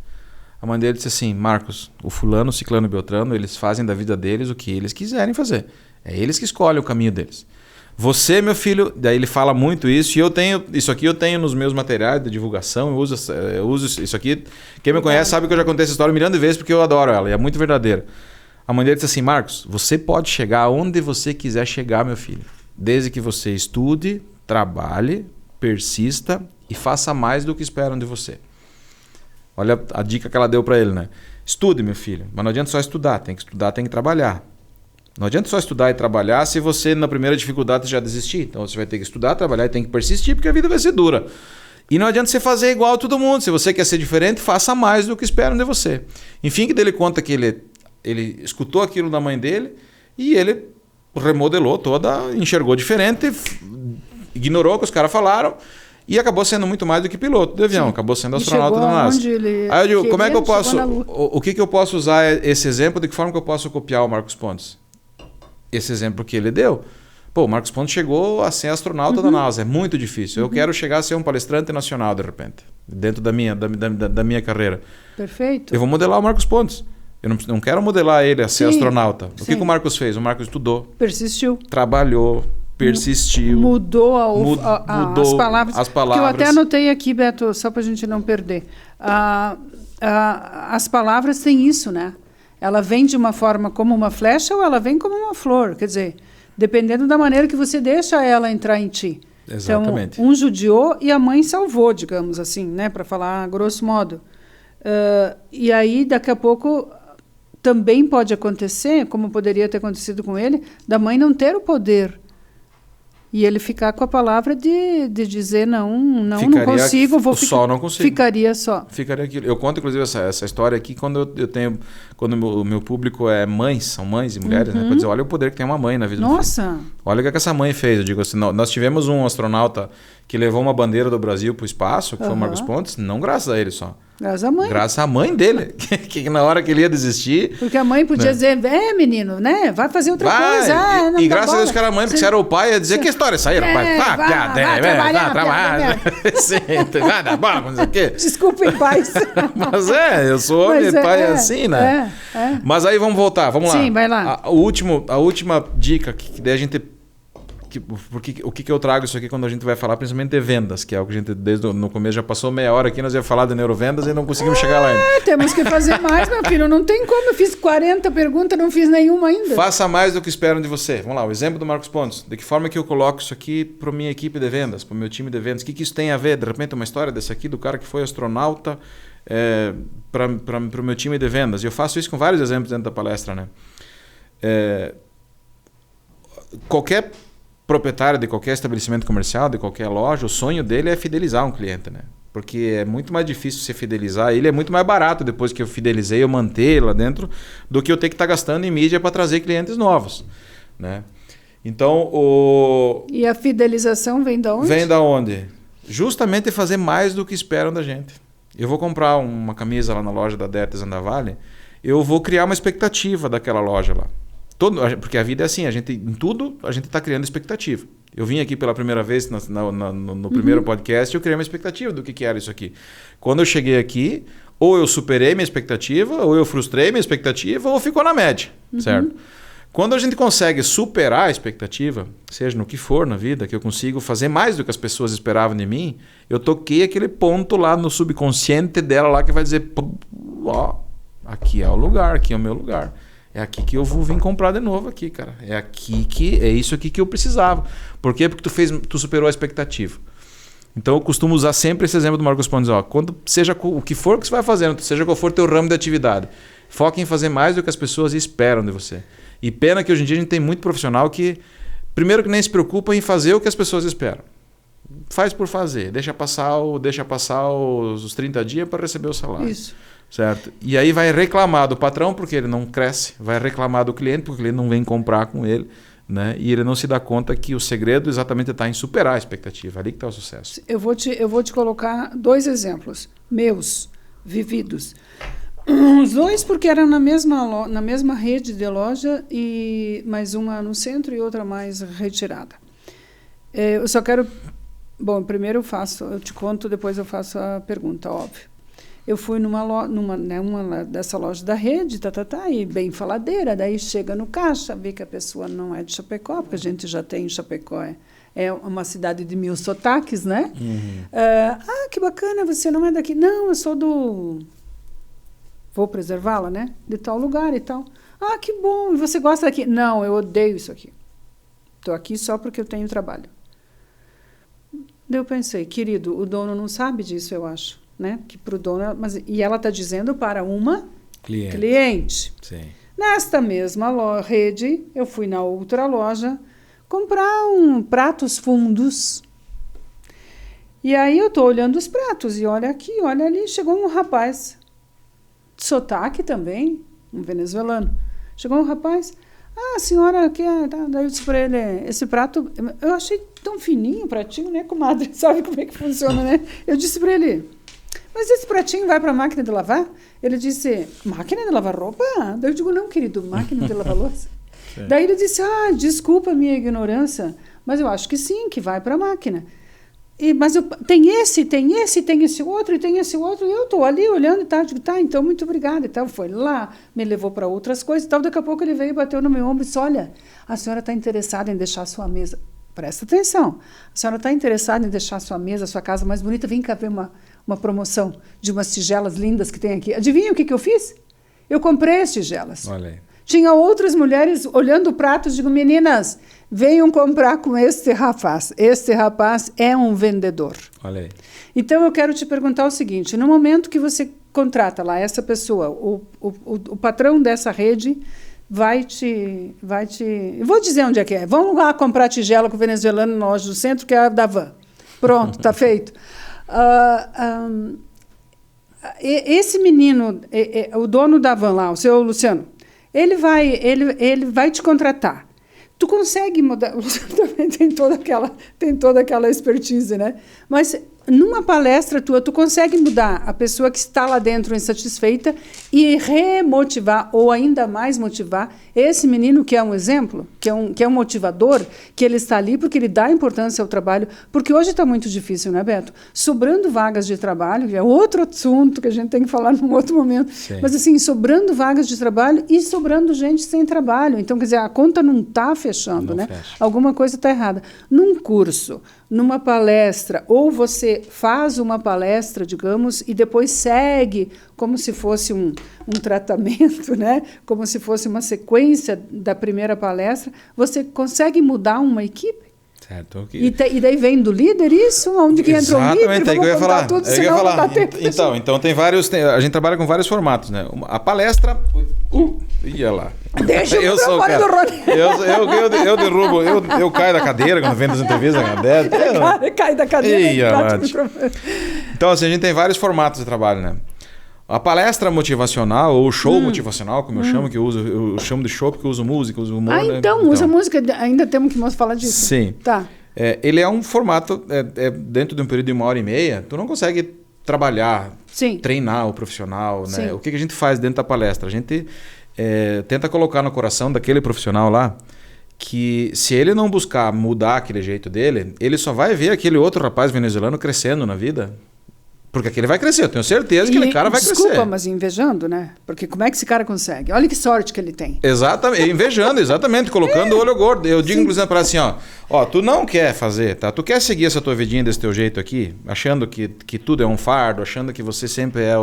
A mãe dele disse assim: Marcos, o fulano, o ciclano e o Beltrano, eles fazem da vida deles o que eles quiserem fazer. É eles que escolhem o caminho deles. Você, meu filho, daí ele fala muito isso, e eu tenho nos meus materiais de divulgação, eu uso isso aqui. Quem me conhece sabe que eu já contei essa história um milhão de vezes porque eu adoro ela, e é muito verdadeira. A mãe dele disse assim: Marcos, você pode chegar onde você quiser chegar, meu filho, desde que você estude, trabalhe, persista e faça mais do que esperam de você. Olha a dica que ela deu para ele, né? Estude, meu filho, mas não adianta só estudar, tem que trabalhar. Não adianta só estudar e trabalhar se você na primeira dificuldade já desistir. Então você vai ter que estudar, trabalhar e tem que persistir porque a vida vai ser dura. E não adianta você fazer igual a todo mundo. Se você quer ser diferente, faça mais do que esperam de você. Enfim, que dele conta que ele escutou aquilo da mãe dele e ele remodelou enxergou diferente, ignorou o que os caras falaram e acabou sendo muito mais do que piloto de avião. Sim. Acabou sendo astronauta da NASA. Aí eu digo, como é que eu posso... O que eu posso usar esse exemplo? De que forma que eu posso copiar o Marcos Pontes? Esse exemplo que ele deu. Pô, o Marcos Pontes chegou a ser astronauta da NASA. É muito difícil. Eu quero chegar a ser um palestrante nacional, de repente. Dentro da minha carreira. Perfeito. Eu vou modelar o Marcos Pontes. Eu não quero modelar ele a ser astronauta. O que o Marcos fez? O Marcos estudou. Persistiu. Trabalhou. Persistiu. Mudou as palavras. As palavras. Que eu até anotei aqui, Beto, só para a gente não perder. As palavras têm isso, né? Ela vem de uma forma como uma flecha ou ela vem como uma flor. Quer dizer, dependendo da maneira que você deixa ela entrar em ti. Exatamente. Então, um judiou e a mãe salvou, digamos assim, né? Para falar grosso modo. E aí, daqui a pouco, também pode acontecer, como poderia ter acontecido com ele, da mãe não ter o poder. E ele ficar com a palavra de dizer não consigo, não consigo. Ficaria só. Ficaria aquilo. Eu conto, inclusive, essa história aqui quando quando o meu público é mães, são mães e mulheres, né? Para dizer, olha o poder que tem uma mãe na vida do filho. Nossa! Olha o que essa mãe fez. Eu digo assim, nós tivemos um astronauta que levou uma bandeira do Brasil para o espaço, que foi o Marcos Pontes, não graças a ele só. Graças à mãe. Graças à mãe dele. Que na hora que ele ia desistir... Porque a mãe podia dizer, menino, né? Vai fazer outra coisa. E graças a Deus que era a mãe, porque se era o pai, ia dizer, que história é essa aí, rapaz? Vai trabalhar. Vai dar bola, não sei o quê. Desculpem, pais. Mas eu sou homem, pai assim, né? Mas aí vamos voltar, vamos lá. Sim, vai lá. A última dica, que daí a gente... O que eu trago isso aqui quando a gente vai falar principalmente de vendas, que é o que a gente desde no começo já passou meia hora aqui, nós ia falar de neurovendas e não conseguimos chegar lá ainda. Temos que fazer mais, meu filho, não tem como, eu fiz 40 perguntas, não fiz nenhuma ainda. Faça mais do que esperam de você. Vamos lá, o exemplo do Marcos Pontes. De que forma que eu coloco isso aqui para minha equipe de vendas, para o meu time de vendas? O que isso tem a ver? De repente uma história dessa aqui, do cara que foi astronauta para o meu time de vendas. E eu faço isso com vários exemplos dentro da palestra, né? Qualquer proprietário de qualquer estabelecimento comercial, de qualquer loja, o sonho dele é fidelizar um cliente, né? Porque é muito mais difícil você fidelizar ele, é muito mais barato depois que eu fidelizei, eu manter lá dentro, do que eu ter que estar gastando em mídia para trazer clientes novos, né? Então, E a fidelização vem da onde? Vem da onde? Justamente fazer mais do que esperam da gente. Eu vou comprar uma camisa lá na loja da Detes Andavale, eu vou criar uma expectativa daquela loja lá. Porque a vida é assim, em tudo a gente está criando expectativa. Eu vim aqui pela primeira vez no primeiro podcast e eu criei uma expectativa do que era isso aqui. Quando eu cheguei aqui, ou eu superei minha expectativa, ou eu frustrei minha expectativa, ou ficou na média, certo? Quando a gente consegue superar a expectativa, seja no que for na vida, que eu consigo fazer mais do que as pessoas esperavam de mim, eu toquei aquele ponto lá no subconsciente dela lá que vai dizer, ó, aqui é o lugar, aqui é o meu lugar. É aqui que eu vou vir comprar de novo aqui, cara. É isso aqui que eu precisava. Por quê? Porque tu superou a expectativa. Então eu costumo usar sempre esse exemplo do Marcos Pontes. Quando seja o que for que você vai fazendo, seja qual for teu ramo de atividade, foca em fazer mais do que as pessoas esperam de você. E pena que hoje em dia a gente tem muito profissional que, primeiro, que nem se preocupa em fazer o que as pessoas esperam. Faz por fazer. Deixa passar os 30 dias para receber o salário. Isso. Certo? E aí vai reclamar do patrão porque ele não cresce, vai reclamar do cliente porque ele não vem comprar com ele, né? E ele não se dá conta que o segredo exatamente está em superar a expectativa, ali que está o sucesso. Eu vou te colocar 2 exemplos meus, vividos. Os 2 porque eram na mesma rede de loja, mas uma no centro e outra mais retirada. Eu só quero... Bom, primeiro eu te conto, depois eu faço a pergunta, óbvio. Eu fui numa dessa loja da rede, e bem faladeira, daí chega no caixa, vê que a pessoa não é de Chapecó, porque a gente já tem em Chapecó, é uma cidade de 1000 sotaques, né? Que bacana, você não é daqui. Não, eu sou do... Vou preservá-la, né? De tal lugar e tal. Que bom, e você gosta daqui? Não, eu odeio isso aqui. Estou aqui só porque eu tenho trabalho. Daí eu pensei, querido, o dono não sabe disso, eu acho. Né? Que pro dono, e ela está dizendo para uma cliente. Sim. Nesta mesma rede, eu fui na outra loja comprar pratos fundos. E aí eu estou olhando os pratos, e olha aqui, olha ali, chegou um rapaz, de sotaque também, um venezuelano. Chegou um rapaz, a senhora quer... Tá. Daí eu disse para ele, esse prato, eu achei tão fininho o pratinho, né, comadre? Sabe como é que funciona, né? Eu disse para ele... Mas esse pratinho vai para a máquina de lavar? Ele disse, máquina de lavar roupa? Daí eu digo, não, querido, máquina de lavar louça. Daí ele disse, desculpa a minha ignorância, mas eu acho que sim, que vai para a máquina. Mas tem esse outro, e tem esse outro, e eu estou ali olhando e tal, digo, então muito obrigada. E tal, foi lá, me levou para outras coisas e tal. Daqui a pouco ele veio e bateu no meu ombro e disse, olha, a senhora está interessada em deixar a sua mesa. Presta atenção, a senhora está interessada em deixar a sua mesa, a sua casa mais bonita? Vem cá ver uma promoção de umas tigelas lindas que tem aqui. Adivinha o que eu fiz? Eu comprei as tigelas. Olha aí. Tinha outras mulheres olhando o prato, digo, meninas, venham comprar com este rapaz. Este rapaz é um vendedor. Olha aí. Então eu quero te perguntar o seguinte, no momento que você contrata lá essa pessoa, o patrão dessa rede vai te... Vou dizer onde é que é. Vamos lá comprar tigela com o venezuelano na loja do centro, que é a da van. Pronto, está feito. Esse menino, o dono da van lá, o seu Luciano, ele vai te contratar. Tu consegue mudar, o Luciano também tem toda aquela expertise, né? Mas numa palestra tua, tu consegue mudar a pessoa que está lá dentro insatisfeita e remotivar ou ainda mais motivar esse menino que é um exemplo, que é um motivador, que ele está ali porque ele dá importância ao trabalho, porque hoje está muito difícil, né, Beto? Sobrando vagas de trabalho, que é outro assunto que a gente tem que falar num outro momento, Sim. mas assim, sobrando vagas de trabalho e sobrando gente sem trabalho. Então, quer dizer, a conta não está fechando, Não né? fecha. Alguma coisa está errada. Num curso, numa palestra, ou você faz uma palestra, digamos, e depois segue como se fosse um tratamento, né? Como se fosse uma sequência da primeira palestra, você consegue mudar uma equipe? Certo. E daí vem do líder isso? Onde que entra o líder? Exatamente, é que eu ia falar. Tudo, É que eu ia senão não falar. dá tempo. Então tem vários. A gente trabalha com vários formatos, né? A palestra. Ia lá. Deixa o sou o microfone do Rony. Eu derrubo, eu caio da cadeira quando vem das entrevistas. Cai da cadeira e bate o microfone. Então, assim, a gente tem vários formatos de trabalho, né? A palestra motivacional, ou show motivacional, como eu chamo, que eu chamo de show porque eu uso música, uso humor. Ah, né? então, usa música, ainda temos que falar disso. Sim. Tá. Ele é um formato, dentro de um período de 1h30, tu não consegue trabalhar, Sim. treinar o profissional, né? Sim. O que a gente faz dentro da palestra? A gente tenta colocar no coração daquele profissional lá que se ele não buscar mudar aquele jeito dele, ele só vai ver aquele outro rapaz venezuelano crescendo na vida. Porque aquele vai crescer, eu tenho certeza que aquele cara vai crescer. Desculpa, mas invejando, né? Porque como é que esse cara consegue? Olha que sorte que ele tem. Exatamente, invejando, exatamente, colocando o olho gordo. Eu digo, inclusive, para assim, ó, tu não quer fazer, tá? Tu quer seguir essa tua vidinha desse teu jeito aqui, achando que tudo é um fardo, achando que você sempre é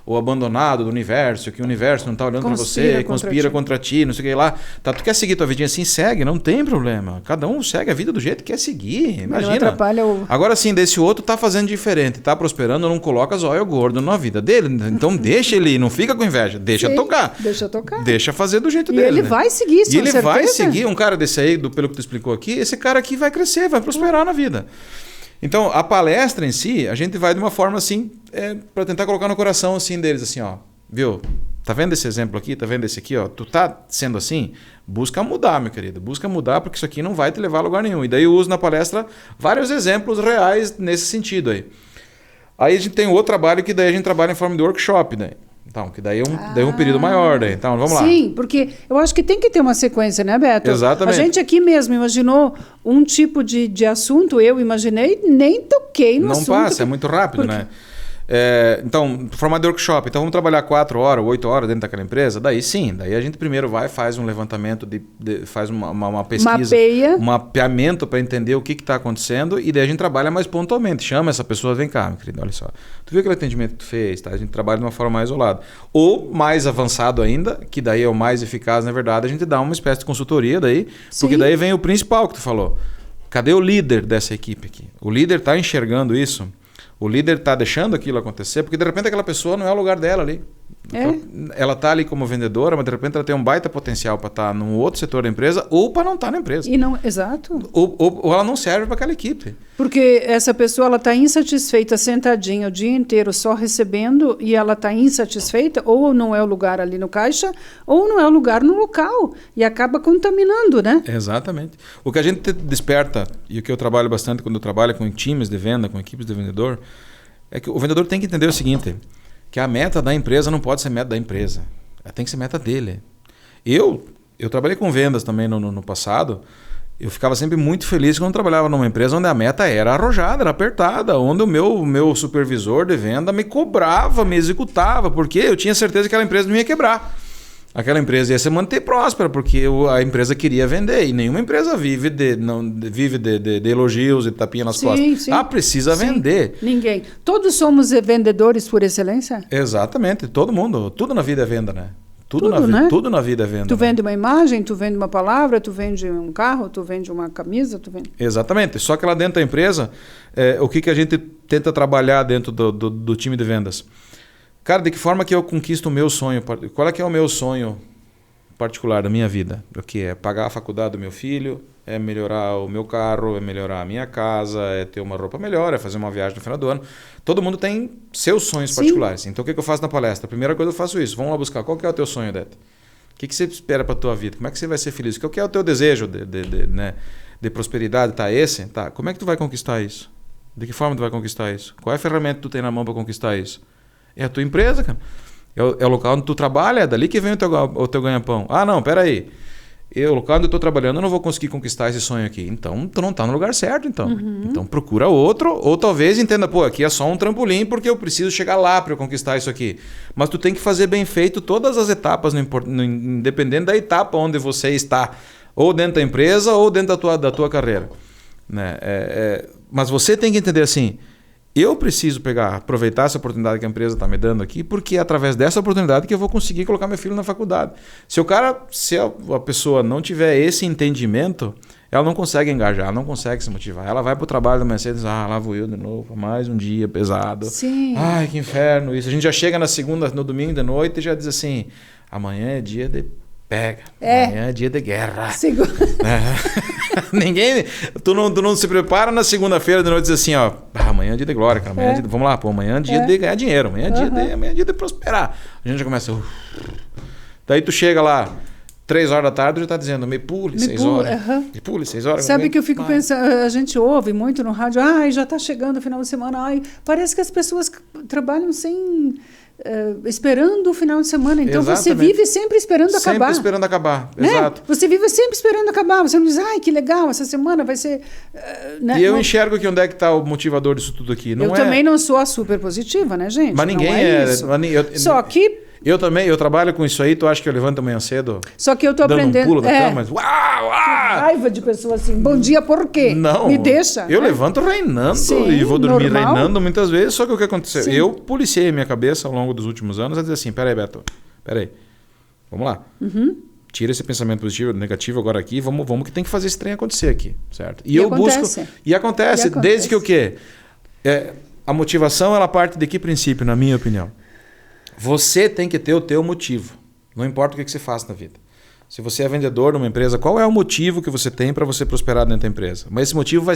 o abandonado do universo, que o universo não tá olhando para você, conspira contra ti, não sei o que lá. Tá, tu quer seguir tua vidinha assim, segue, não tem problema. Cada um segue a vida do jeito que quer seguir, imagina. Não atrapalha o... Agora sim, desse outro tá fazendo diferente, tá prosperando, não coloca zóio gordo na vida dele. Então deixa ele ir, não fica com inveja, deixa tocar. Deixa tocar. Deixa fazer do jeito e dele. Ele né? vai seguir, E ele vai seguir, um cara desse aí, pelo que tu explicou aqui, esse cara aqui vai crescer, vai prosperar na vida. Então, a palestra em si, a gente vai de uma forma assim, para tentar colocar no coração assim deles, assim, ó, viu? Tá vendo esse exemplo aqui? Tá vendo esse aqui, ó? Tu tá sendo assim? Busca mudar, meu querido. Busca mudar, porque isso aqui não vai te levar a lugar nenhum. E daí eu uso na palestra vários exemplos reais nesse sentido aí. Aí a gente tem outro trabalho que daí a gente trabalha em forma de workshop, né? Então, que daí é um período maior, né? Então, vamos lá. Sim, porque eu acho que tem que ter uma sequência, né, Beto? Exatamente. A gente aqui mesmo imaginou um tipo de assunto, eu imaginei, nem toquei no assunto. Não passa, é muito rápido, né? Então, formato de workshop. Então, vamos trabalhar 4 horas, 8 horas dentro daquela empresa? Daí sim, daí a gente primeiro faz um levantamento, faz uma pesquisa, mapeia, um mapeamento para entender o que está acontecendo e daí a gente trabalha mais pontualmente. Chama essa pessoa, vem cá, meu querido, olha só. Tu viu aquele atendimento que tu fez? Tá? A gente trabalha de uma forma mais isolada. Ou mais avançado ainda, que daí é o mais eficaz, na verdade, a gente dá uma espécie de consultoria daí, porque daí vem o principal que tu falou. Cadê o líder dessa equipe aqui? O líder está enxergando isso? O líder está deixando aquilo acontecer, porque de repente aquela pessoa não é o lugar dela ali. Ela está ali como vendedora, mas de repente ela tem um baita potencial para estar num outro setor da empresa ou para não estar na empresa. Exato. Ou ela não serve para aquela equipe. Porque essa pessoa ela está insatisfeita, sentadinha o dia inteiro só recebendo e ela está insatisfeita, ou não é o lugar ali no caixa, ou não é o lugar no local. E acaba contaminando, né? Exatamente. O que a gente desperta, e o que eu trabalho bastante quando eu trabalho com times de venda, com equipes de vendedor, é que o vendedor tem que entender o seguinte, que a meta da empresa não pode ser meta da empresa. Ela tem que ser meta dele. Eu trabalhei com vendas também no passado. Eu ficava sempre muito feliz quando trabalhava numa empresa onde a meta era arrojada, era apertada, onde o meu supervisor de venda me cobrava, me executava, porque eu tinha certeza que aquela empresa não ia quebrar. Aquela empresa ia se manter próspera, porque a empresa queria vender. E nenhuma empresa vive de elogios e tapinha nas costas. Sim. Precisa vender. Ninguém. Todos somos vendedores por excelência? Exatamente. Todo mundo. Tudo na vida é venda, né? Tudo na vida é venda. Tu vende uma imagem, tu vende uma palavra, tu vende um carro, tu vende uma camisa, tu vende... Exatamente. Só que lá dentro da empresa, o que a gente tenta trabalhar dentro do time de vendas? Cara, de que forma que eu conquisto o meu sonho? Qual é que é o meu sonho particular da minha vida? O que é pagar a faculdade do meu filho, é melhorar o meu carro, é melhorar a minha casa, é ter uma roupa melhor, é fazer uma viagem no final do ano. Todo mundo tem seus sonhos particulares. Então o que eu faço na palestra? A primeira coisa eu faço isso. Vamos lá buscar. Qual que é o teu sonho, Dete? O que você espera para a tua vida? Como é que você vai ser feliz? Qual que é o teu desejo de prosperidade? Tá esse? Tá. Como é que tu vai conquistar isso? De que forma tu vai conquistar isso? Qual é a ferramenta que tu tem na mão para conquistar isso? É a tua empresa, cara. É o local onde tu trabalha, é dali que vem o teu ganha-pão. Ah, não, peraí. O local onde eu estou trabalhando, eu não vou conseguir conquistar esse sonho aqui. Então, tu não está no lugar certo, então. Então, procura outro, ou talvez entenda, pô, aqui é só um trampolim porque eu preciso chegar lá para eu conquistar isso aqui. Mas tu tem que fazer bem feito todas as etapas, independente da etapa onde você está. Ou dentro da empresa, ou dentro da tua carreira. Né? Mas você tem que entender assim, eu preciso aproveitar essa oportunidade que a empresa está me dando aqui, porque é através dessa oportunidade que eu vou conseguir colocar meu filho na faculdade. Se a pessoa não tiver esse entendimento, ela não consegue engajar, ela não consegue se motivar. Ela vai para o trabalho da manhã cedo e diz, lá vou eu de novo, mais um dia pesado. Sim. Ai, que inferno isso. A gente já chega no domingo de noite e já diz assim, amanhã é dia de pega, amanhã é dia de guerra. Ninguém, tu não se prepara na segunda-feira de noite e diz assim, ó, amanhã é dia de glória, cara, vamos lá, amanhã é dia de ganhar dinheiro, amanhã é dia de prosperar. A gente já começa, daí tu chega lá 3 horas da tarde, já tá dizendo, me pule 6 horas. Me pule 6 horas. Sabe que eu fico pensando, a gente ouve muito no rádio, já tá chegando o final de semana, parece que as pessoas trabalham sem... esperando o final de semana. Então você vive sempre esperando acabar. Sempre esperando acabar, né? Exato. Você vive sempre esperando acabar. Você não diz, que legal, essa semana vai ser... né? E eu enxergo que onde é que está o motivador disso tudo aqui. Não também não sou a super positiva, né, gente? Mas ninguém isso. Só que... Eu trabalho com isso aí, tu acha que eu levanto amanhã cedo? Só que eu tô aprendendo... Dando um pulo da cama, mas... Raiva de pessoa assim, bom dia, por quê? Não, me deixa. Eu levanto reinando. Sim, e vou dormir normal. Reinando muitas vezes, só que o que aconteceu? Sim. Eu policiei a minha cabeça ao longo dos últimos anos a dizer assim, peraí, Beto, vamos lá. Tira esse pensamento positivo, negativo agora aqui, vamos que tem que fazer esse trem acontecer aqui, certo? E eu busco... E acontece, desde que o quê? A motivação, ela parte de que princípio, na minha opinião? Você tem que ter o teu motivo. Não importa o que você faça na vida. Se você é vendedor numa empresa, qual é o motivo que você tem para você prosperar dentro da empresa? Mas esse motivo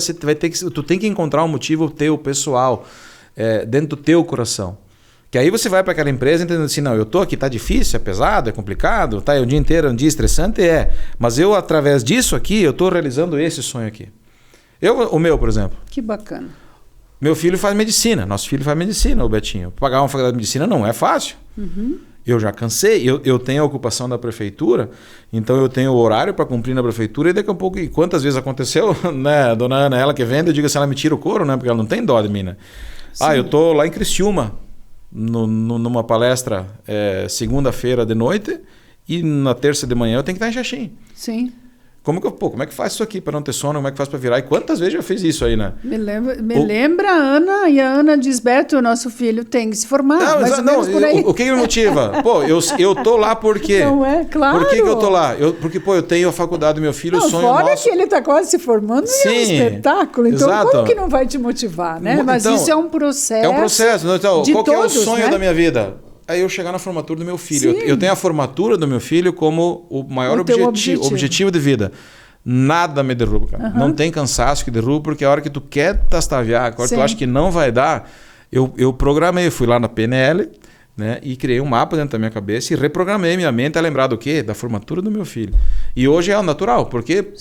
tu tem que encontrar um motivo teu, pessoal, dentro do teu coração. Que aí você vai para aquela empresa entendendo assim, não, eu tô aqui, tá difícil, é pesado, é complicado, tá, o dia inteiro é um dia estressante, mas eu através disso aqui, eu tô realizando esse sonho aqui. O meu, por exemplo. Que bacana. Meu filho faz medicina, nosso filho faz medicina, o Betinho. Pagar uma faculdade de medicina não é fácil. Eu já cansei, eu tenho a ocupação da prefeitura, então eu tenho o horário para cumprir na prefeitura e daqui a pouco, e quantas vezes aconteceu, né, a dona Ana, ela que vende, eu digo assim, ela me tira o couro, né, porque ela não tem dó de mim, né? Eu tô lá em Criciúma, numa palestra segunda-feira de noite e na terça de manhã eu tenho que estar em Xaxim. Sim. Como é que faz isso aqui para não ter sono? Como é que faz para virar? E quantas vezes já fez isso aí, né? Me lembra a Ana, e a Ana diz, Beto, o nosso filho tem que se formar. O que me motiva? Eu tô lá porque... Não é? Claro. Por que eu tô lá? Porque eu tenho a faculdade do meu filho, o sonho fora nosso... que ele tá quase se formando, Sim, é um espetáculo. Então, exato. Como que não vai te motivar, né? Mas isso é um processo. É um processo. Então, qual que é o sonho, né, da minha vida? Aí eu chegar na formatura do meu filho. Eu tenho a formatura do meu filho como o maior objetivo de vida. Nada me derruba, cara. Não tem cansaço que derruba, porque a hora que tu quer tastaviar, a hora que tu acha que não vai dar, eu programei, fui lá na PNL, né, e criei um mapa dentro da minha cabeça e reprogramei minha mente a lembrar do quê? Da formatura do meu filho. E hoje é natural, porque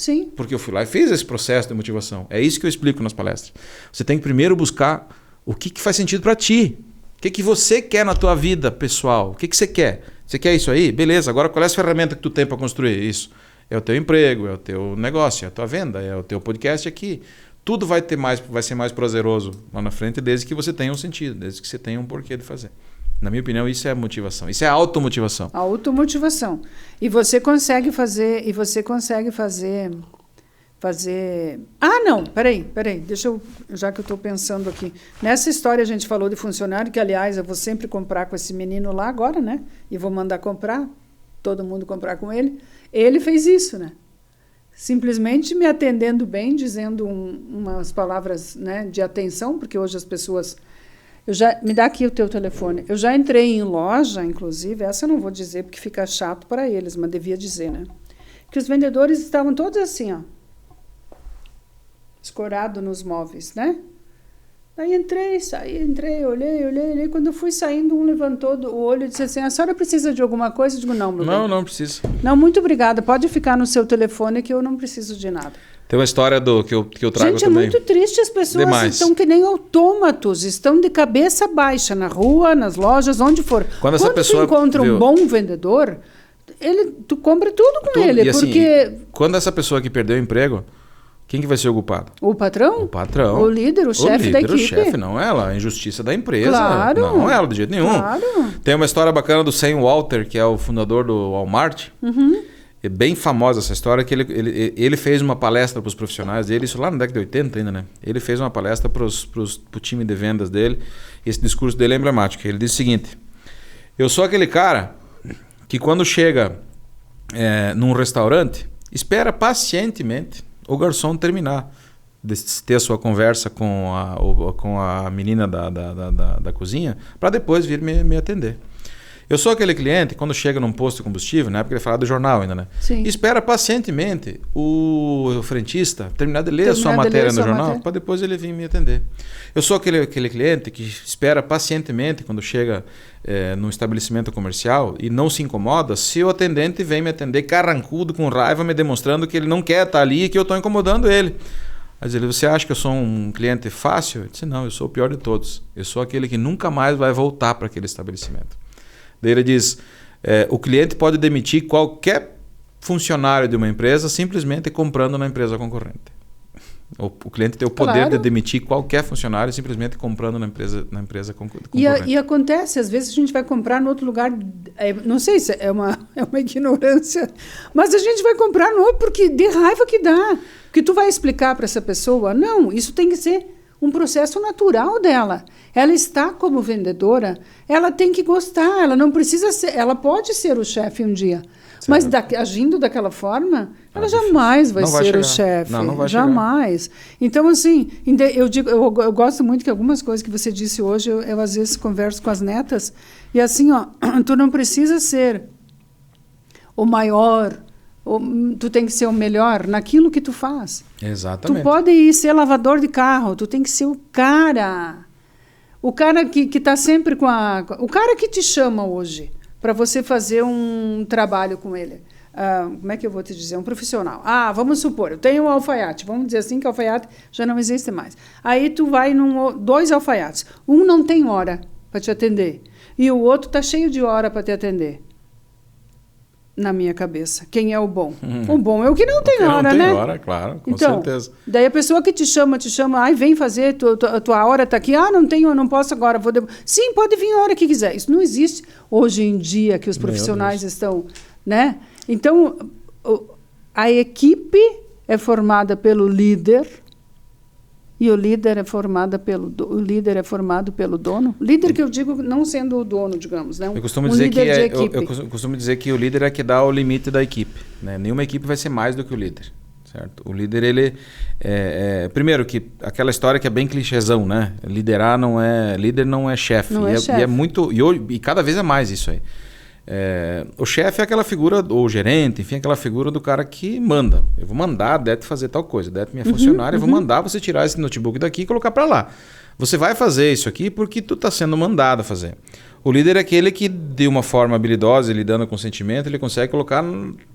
eu fui lá e fiz esse processo de motivação. É isso que eu explico nas palestras. Você tem que primeiro buscar o que faz sentido para ti. O que você quer na tua vida pessoal? O que você quer? Você quer isso aí? Beleza, agora qual é a ferramenta que tu tem para construir isso? É o teu emprego, é o teu negócio, é a tua venda, é o teu podcast aqui. Tudo vai ser mais prazeroso lá na frente, desde que você tenha um sentido, desde que você tenha um porquê de fazer. Na minha opinião, isso é motivação. Isso é automotivação. Automotivação. E você consegue fazer... não, peraí. Já que eu estou pensando aqui. Nessa história a gente falou de funcionário, que aliás eu vou sempre comprar com esse menino lá agora, né? E vou mandar comprar, todo mundo comprar com ele. Ele fez isso, né? Simplesmente me atendendo bem, dizendo umas palavras, né, de atenção, porque hoje as pessoas... me dá aqui o teu telefone. Eu já entrei em loja, inclusive, essa eu não vou dizer porque fica chato para eles, mas devia dizer, né? Que os vendedores estavam todos assim, ó, escorado nos móveis, né? Daí entrei, olhei. Quando eu fui saindo, um levantou o olho e disse assim, a senhora precisa de alguma coisa? Eu digo, não, meu bem. Não precisa. Não, muito obrigada. Pode ficar no seu telefone que eu não preciso de nada. Tem uma história que eu trago Gente, também. Gente, é muito triste. As pessoas estão que nem autômatos. Estão de cabeça baixa na rua, nas lojas, onde for. Quando essa pessoa tu encontra um bom vendedor, tu compra tudo com ele. E porque assim, quando essa pessoa que perdeu o emprego, quem que vai ser o culpado? O patrão? O patrão. O líder, o chefe da equipe. O chefe, não ela. A injustiça da empresa. Claro. Não ela, de jeito nenhum. Claro. Tem uma história bacana do Sam Walter, que é o fundador do Walmart. É bem famosa essa história, que ele fez uma palestra para os profissionais dele, isso lá na década de 80 ainda, né? Ele fez uma palestra para o time de vendas dele, e esse discurso dele é emblemático. Ele disse o seguinte: eu sou aquele cara que quando chega num restaurante, espera pacientemente o garçom terminar de ter a sua conversa com a menina da cozinha, para depois vir me atender. Eu sou aquele cliente, quando chega num posto de combustível, na época ele falava do jornal ainda, né? Sim. Espera pacientemente o frentista terminar de ler a sua matéria no jornal, para depois ele vir me atender. Eu sou aquele cliente que espera pacientemente quando chega num estabelecimento comercial e não se incomoda se o atendente vem me atender carrancudo, com raiva, me demonstrando que ele não quer estar ali e que eu estou incomodando ele. Mas ele, você acha que eu sou um cliente fácil? Eu disse, não, eu sou o pior de todos. Eu sou aquele que nunca mais vai voltar para aquele estabelecimento. Daí ele diz, o cliente pode demitir qualquer funcionário de uma empresa simplesmente comprando na empresa concorrente. O cliente tem o poder de demitir qualquer funcionário simplesmente comprando na empresa concorrente. E acontece, às vezes a gente vai comprar em outro lugar, não sei se é uma ignorância, mas a gente vai comprar no outro porque de raiva que dá. Porque tu vai explicar para essa pessoa, não, isso tem que ser um processo natural dela. Ela está como vendedora, ela tem que gostar, ela não precisa ser, ela pode ser o chefe um dia. Certo. Mas agindo daquela forma, ela jamais vai ser o chefe. Não vai jamais. Chegar. Então, assim, eu gosto muito que algumas coisas que você disse hoje, eu às vezes converso com as netas, e assim, ó, tu não precisa ser o maior, tu tem que ser o melhor naquilo que tu faz. Exatamente. Tu pode ir ser lavador de carro, tu tem que ser o cara que está sempre com o cara que te chama hoje para você fazer um trabalho com ele. Como é que eu vou te dizer? Um profissional. Vamos supor, eu tenho um alfaiate, vamos dizer assim que o alfaiate já não existe mais. Aí tu vai dois alfaiates, um não tem hora para te atender e o outro está cheio de hora para te atender. Na minha cabeça. Quem é o bom? O bom é o que não tem hora, né? Não tem hora, claro, com certeza. Daí a pessoa que te chama, vem fazer, tua hora está aqui, não posso agora. Sim, pode vir a hora que quiser. Isso não existe hoje em dia que os profissionais estão, né? Então, a equipe é formada pelo líder e o líder é formado pelo dono. Líder que eu digo não sendo o dono, digamos, né? Eu costumo dizer que o líder é que dá o limite da equipe, né? Nenhuma equipe vai ser mais do que o líder, certo? O líder, ele primeiro que aquela história que é bem clichêzão, né? Líder não é chefe. E é muito e cada vez é mais isso aí. O chefe é aquela figura, ou o gerente, enfim, aquela figura do cara que manda. Eu vou mandar a Dete fazer tal coisa. A Dete é minha funcionária, eu vou mandar você tirar esse notebook daqui e colocar para lá. Você vai fazer isso aqui porque tu está sendo mandado a fazer. O líder é aquele que, de uma forma habilidosa, lidando com o sentimento, ele consegue colocar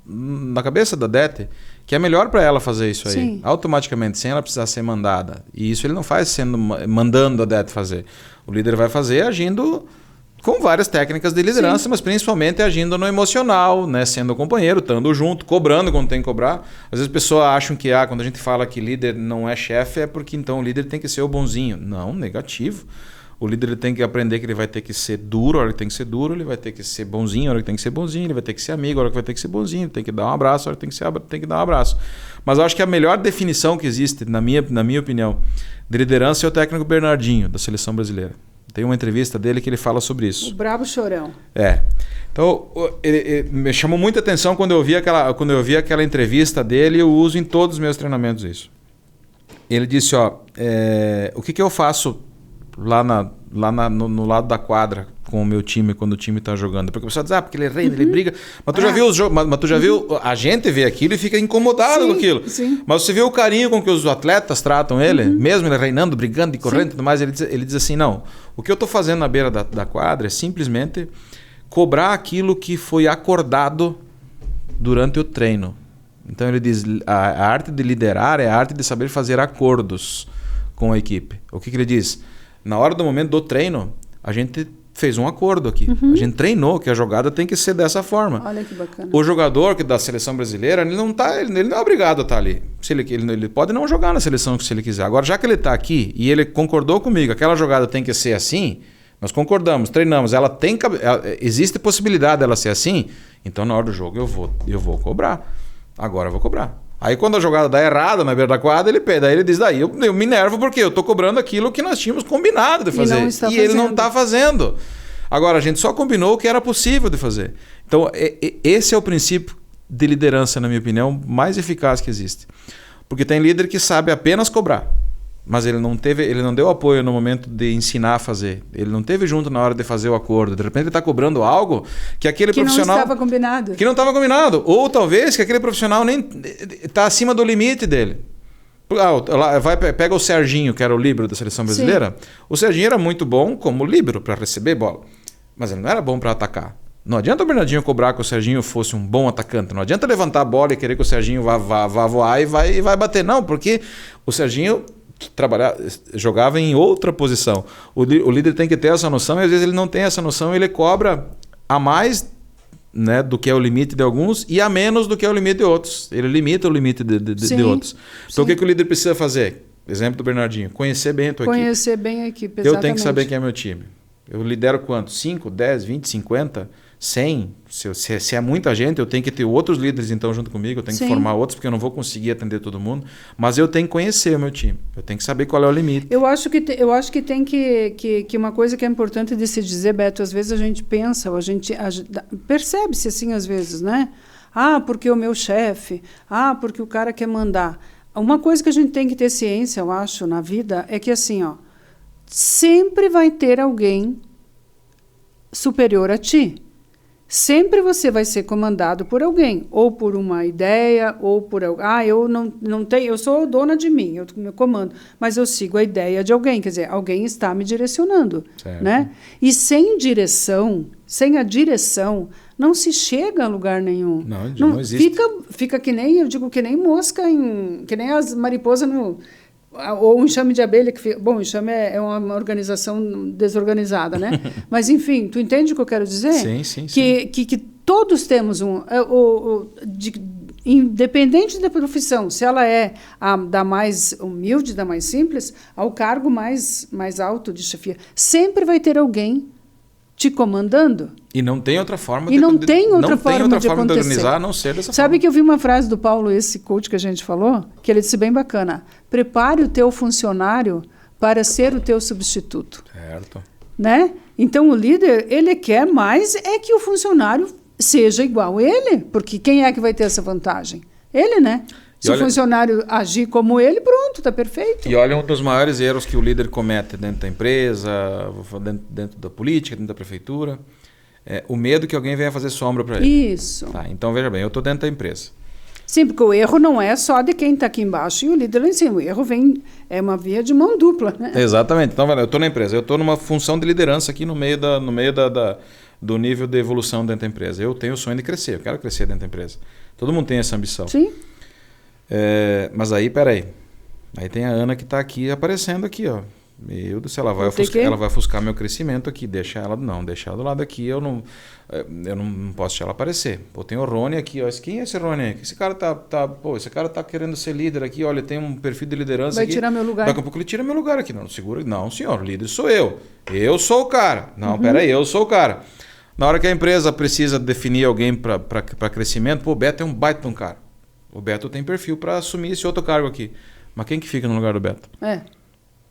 na cabeça da Dete que é melhor para ela fazer isso aí. Sim. Automaticamente, sem ela precisar ser mandada. E isso ele não faz mandando a Dete fazer. O líder vai fazer agindo com várias técnicas de liderança, sim, mas principalmente agindo no emocional, né? Sendo companheiro, estando junto, cobrando quando tem que cobrar. Às vezes as pessoas acham que quando a gente fala que líder não é chefe, é porque então o líder tem que ser o bonzinho. Não, negativo. O líder tem que aprender que ele vai ter que ser duro, a hora que tem que ser duro, ele vai ter que ser bonzinho, a hora que tem que ser bonzinho, ele vai ter que ser amigo, a hora que vai ter que ser bonzinho, tem que dar um abraço, a hora que tem que dar um abraço. Mas eu acho que a melhor definição que existe, na minha opinião, de liderança é o técnico Bernardinho, da Seleção Brasileira. Tem uma entrevista dele que ele fala sobre isso. O brabo chorão. Então, ele me chamou muita atenção quando eu vi aquela entrevista dele, eu uso em todos os meus treinamentos isso. Ele disse, o que eu faço lá no lado da quadra com o meu time quando o time tá jogando. Porque o pessoal diz, porque ele é rei, ele briga. Mas tu já viu os jogos, mas tu já viu, a gente vê aquilo e fica incomodado com aquilo. Sim. Mas você vê o carinho com que os atletas tratam ele, mesmo ele reinando, brigando e correndo e tudo mais, ele diz assim, não, o que eu tô fazendo na beira da quadra é simplesmente cobrar aquilo que foi acordado durante o treino. Então ele diz, a arte de liderar é a arte de saber fazer acordos com a equipe. O que ele diz? Na hora do momento do treino, a gente fez um acordo aqui. A gente treinou que a jogada tem que ser dessa forma. Olha que bacana. O jogador que da seleção brasileira, ele não é obrigado a estar ali. Ele pode não jogar na seleção se ele quiser. Agora, já que ele está aqui e ele concordou comigo, aquela jogada tem que ser assim, nós concordamos, treinamos, existe possibilidade dela ser assim, então na hora do jogo eu vou cobrar. Agora eu vou cobrar. Aí quando a jogada dá errada na beira da quadra, ele diz, daí eu me nervo porque eu tô cobrando aquilo que nós tínhamos combinado de fazer. E ele não está fazendo. Agora, a gente só combinou o que era possível de fazer. Então, esse é o princípio de liderança, na minha opinião, mais eficaz que existe. Porque tem líder que sabe apenas cobrar. Mas ele não deu apoio no momento de ensinar a fazer. Ele não teve junto na hora de fazer o acordo. De repente ele está cobrando algo que aquele profissional... Que não estava combinado. Que não estava combinado. Ou talvez que aquele profissional nem está acima do limite dele. Pega o Serginho, que era o líbero da seleção brasileira. Sim. O Serginho era muito bom como líbero para receber bola. Mas ele não era bom para atacar. Não adianta o Bernardinho cobrar que o Serginho fosse um bom atacante. Não adianta levantar a bola e querer que o Serginho vá voar e vai bater. Não, porque o Serginho... jogava em outra posição. O líder tem que ter essa noção e às vezes ele não tem essa noção, ele cobra a mais, né, do que é o limite de alguns e a menos do que é o limite de outros. Ele limita o limite de outros. Então o que o líder precisa fazer? Exemplo do Bernardinho, conhecer bem a tua equipe. Conhecer bem a equipe, exatamente. Eu tenho que saber quem é meu time. Eu lidero quanto? 5, 10, 20, 50, 100? Se é muita gente, eu tenho que ter outros líderes então junto comigo, eu tenho que formar outros, porque eu não vou conseguir atender todo mundo. Mas eu tenho que conhecer o meu time. Eu tenho que saber qual é o limite. Eu acho que tem que uma coisa que é importante de se dizer, Beto, às vezes a gente pensa, percebe-se assim às vezes, né? Porque o meu chefe, porque o cara quer mandar. Uma coisa que a gente tem que ter ciência, eu acho, na vida, é que assim, sempre vai ter alguém superior a ti. Sempre você vai ser comandado por alguém, ou por uma ideia, ou por eu não tenho, eu sou dona de mim, eu me comando, mas eu sigo a ideia de alguém, quer dizer, alguém está me direcionando, né? E sem a direção, não se chega a lugar nenhum. Não existe. Fica que nem, eu digo, que nem mosca, que nem as mariposas ou um enxame de abelha, o enxame é uma organização desorganizada, né? Mas, enfim, tu entende o que eu quero dizer? Sim. Que todos temos independente da profissão, se ela é da mais humilde, da mais simples, ao cargo mais alto de chefia, sempre vai ter alguém te comandando. E não tem outra forma de organizar, a não ser dessa forma. Sabe que eu vi uma frase do Paulo, esse coach que a gente falou, que ele disse bem bacana: prepare o teu funcionário para ser o teu substituto. Certo. Né? Então o líder, ele quer mais que o funcionário seja igual a ele, porque quem é que vai ter essa vantagem? Ele, né? Se o funcionário agir como ele, pronto, está perfeito. E olha, um dos maiores erros que o líder comete dentro da empresa, dentro da política, dentro da prefeitura, é o medo que alguém venha fazer sombra para ele. Isso. Então, veja bem, eu estou dentro da empresa. Sim, porque o erro não é só de quem está aqui embaixo e o líder lá em cima. O erro é uma via de mão dupla, né? Exatamente. Então, eu estou na empresa, eu estou numa função de liderança aqui no meio do nível de evolução dentro da empresa. Eu tenho o sonho de crescer, eu quero crescer dentro da empresa. Todo mundo tem essa ambição. Sim. Mas aí, peraí. Aí tem a Ana que está aqui aparecendo aqui, ó. Meu Deus, ela vai ofuscar meu crescimento aqui. Deixa ela do lado aqui. Eu não posso deixar ela aparecer. Pô, tem o Rony aqui, ó. Quem é esse Rony? Esse cara esse cara tá querendo ser líder aqui. Olha, tem um perfil de liderança vai aqui. tirar meu lugar. Daqui a pouco ele tira meu lugar aqui. Não, segura. Não, senhor, o líder sou eu. Eu sou o cara. Não, peraí, eu sou o cara. Na hora que a empresa precisa definir alguém para crescimento, pô, o Beto é um baita de um cara. O Beto tem perfil para assumir esse outro cargo aqui. Mas quem que fica no lugar do Beto?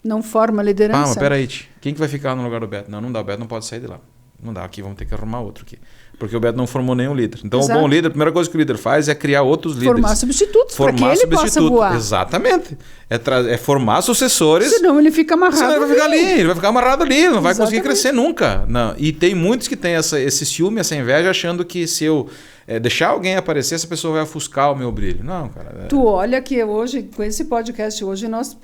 Não forma liderança. Mas peraí, quem que vai ficar no lugar do Beto? Não dá, o Beto não pode sair de lá. Não dá, aqui vamos ter que arrumar outro aqui. Porque o Beto não formou nenhum líder. Então, Exato. o bom líder, a primeira coisa que o líder faz é criar outros líderes. Formar substitutos para que ele possa voar. Exatamente. É formar sucessores. Senão ele fica amarrado. Senão ele vai ficar ali. Ele vai ficar amarrado ali. Não vai conseguir Exatamente. crescer nunca. Não. E tem muitos que têm esse ciúme, essa inveja, achando que se eu deixar alguém aparecer, essa pessoa vai ofuscar o meu brilho. Não, cara. Tu olha que hoje, com esse podcast hoje, nós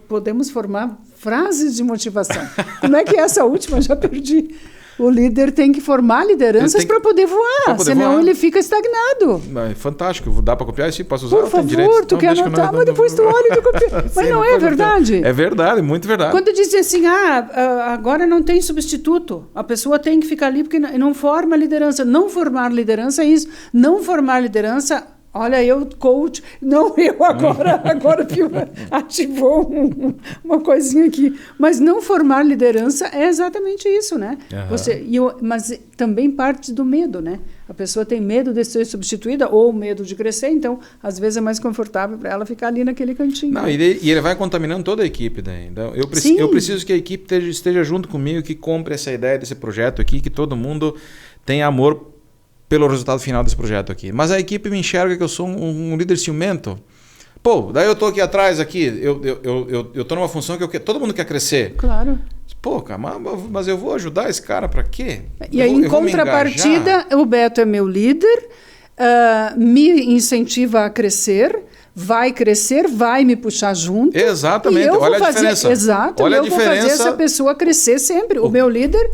podemos formar frases de motivação. Como é que é essa última? Já perdi. O líder tem que formar lideranças para poder voar, senão ele fica estagnado. É fantástico. Dá para copiar isso? Posso usar? Por favor, tu quer anotar, mas depois tu olha e tu copia. Mas não é verdade? É verdade, muito verdade. Quando dizem assim, agora não tem substituto, a pessoa tem que ficar ali porque não forma liderança. Não formar liderança é isso. Não formar liderança... Olha, eu, coach, não eu agora ativou uma coisinha aqui. Mas não formar liderança é exatamente isso, né? Uhum. Mas também parte do medo, né? A pessoa tem medo de ser substituída ou medo de crescer, então, às vezes é mais confortável para ela ficar ali naquele cantinho. Não, e ele vai contaminando toda a equipe daí. Então, eu preciso que a equipe esteja junto comigo, que compre essa ideia desse projeto aqui, que todo mundo tenha amor pelo resultado final desse projeto aqui. Mas a equipe me enxerga que eu sou um líder ciumento. Pô, daí eu tô aqui atrás, eu tô numa função que todo mundo quer crescer. Claro. Pô, cara, mas eu vou ajudar esse cara para quê? E aí, em contrapartida, o Beto é meu líder, me incentiva a crescer, vai crescer, vai me puxar junto. Exatamente, olha a diferença. Exato, olha eu vou fazer essa pessoa crescer sempre. O meu líder...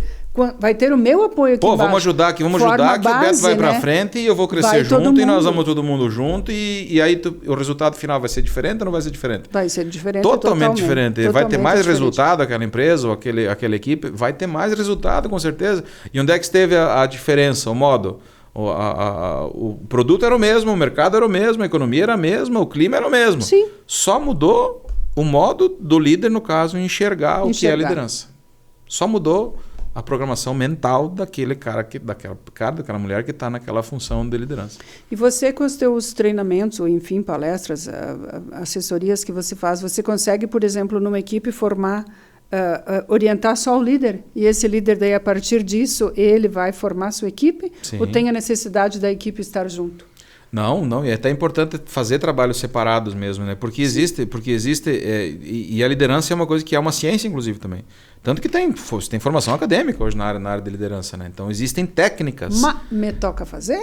vai ter o meu apoio aqui embaixo. Vamos ajudar que o Beto vai para frente e eu vou crescer junto e nós vamos todo mundo junto e aí o resultado final vai ser diferente ou não vai ser diferente? Vai ser diferente. Totalmente diferente. Vai ter mais resultado aquela empresa ou aquela equipe, vai ter mais resultado com certeza. E onde é que esteve a diferença, o modo? O produto era o mesmo, o mercado era o mesmo, a economia era a mesma, o clima era o mesmo. Sim. Só mudou o modo do líder, no caso, enxergar o que é liderança. Só mudou a programação mental daquela daquela mulher que está naquela função de liderança. E você, com os teus treinamentos, ou enfim, palestras, assessorias que você faz, você consegue, por exemplo, numa equipe formar, orientar só o líder? E esse líder, daí, a partir disso, ele vai formar sua equipe? Sim. Ou tem a necessidade da equipe estar junto? Não, e é até importante fazer trabalhos separados mesmo, né? Porque existe e a liderança é uma coisa que é uma ciência, inclusive, também. Tanto que tem formação acadêmica hoje na área de liderança, né? Então existem técnicas. Mas me toca fazer?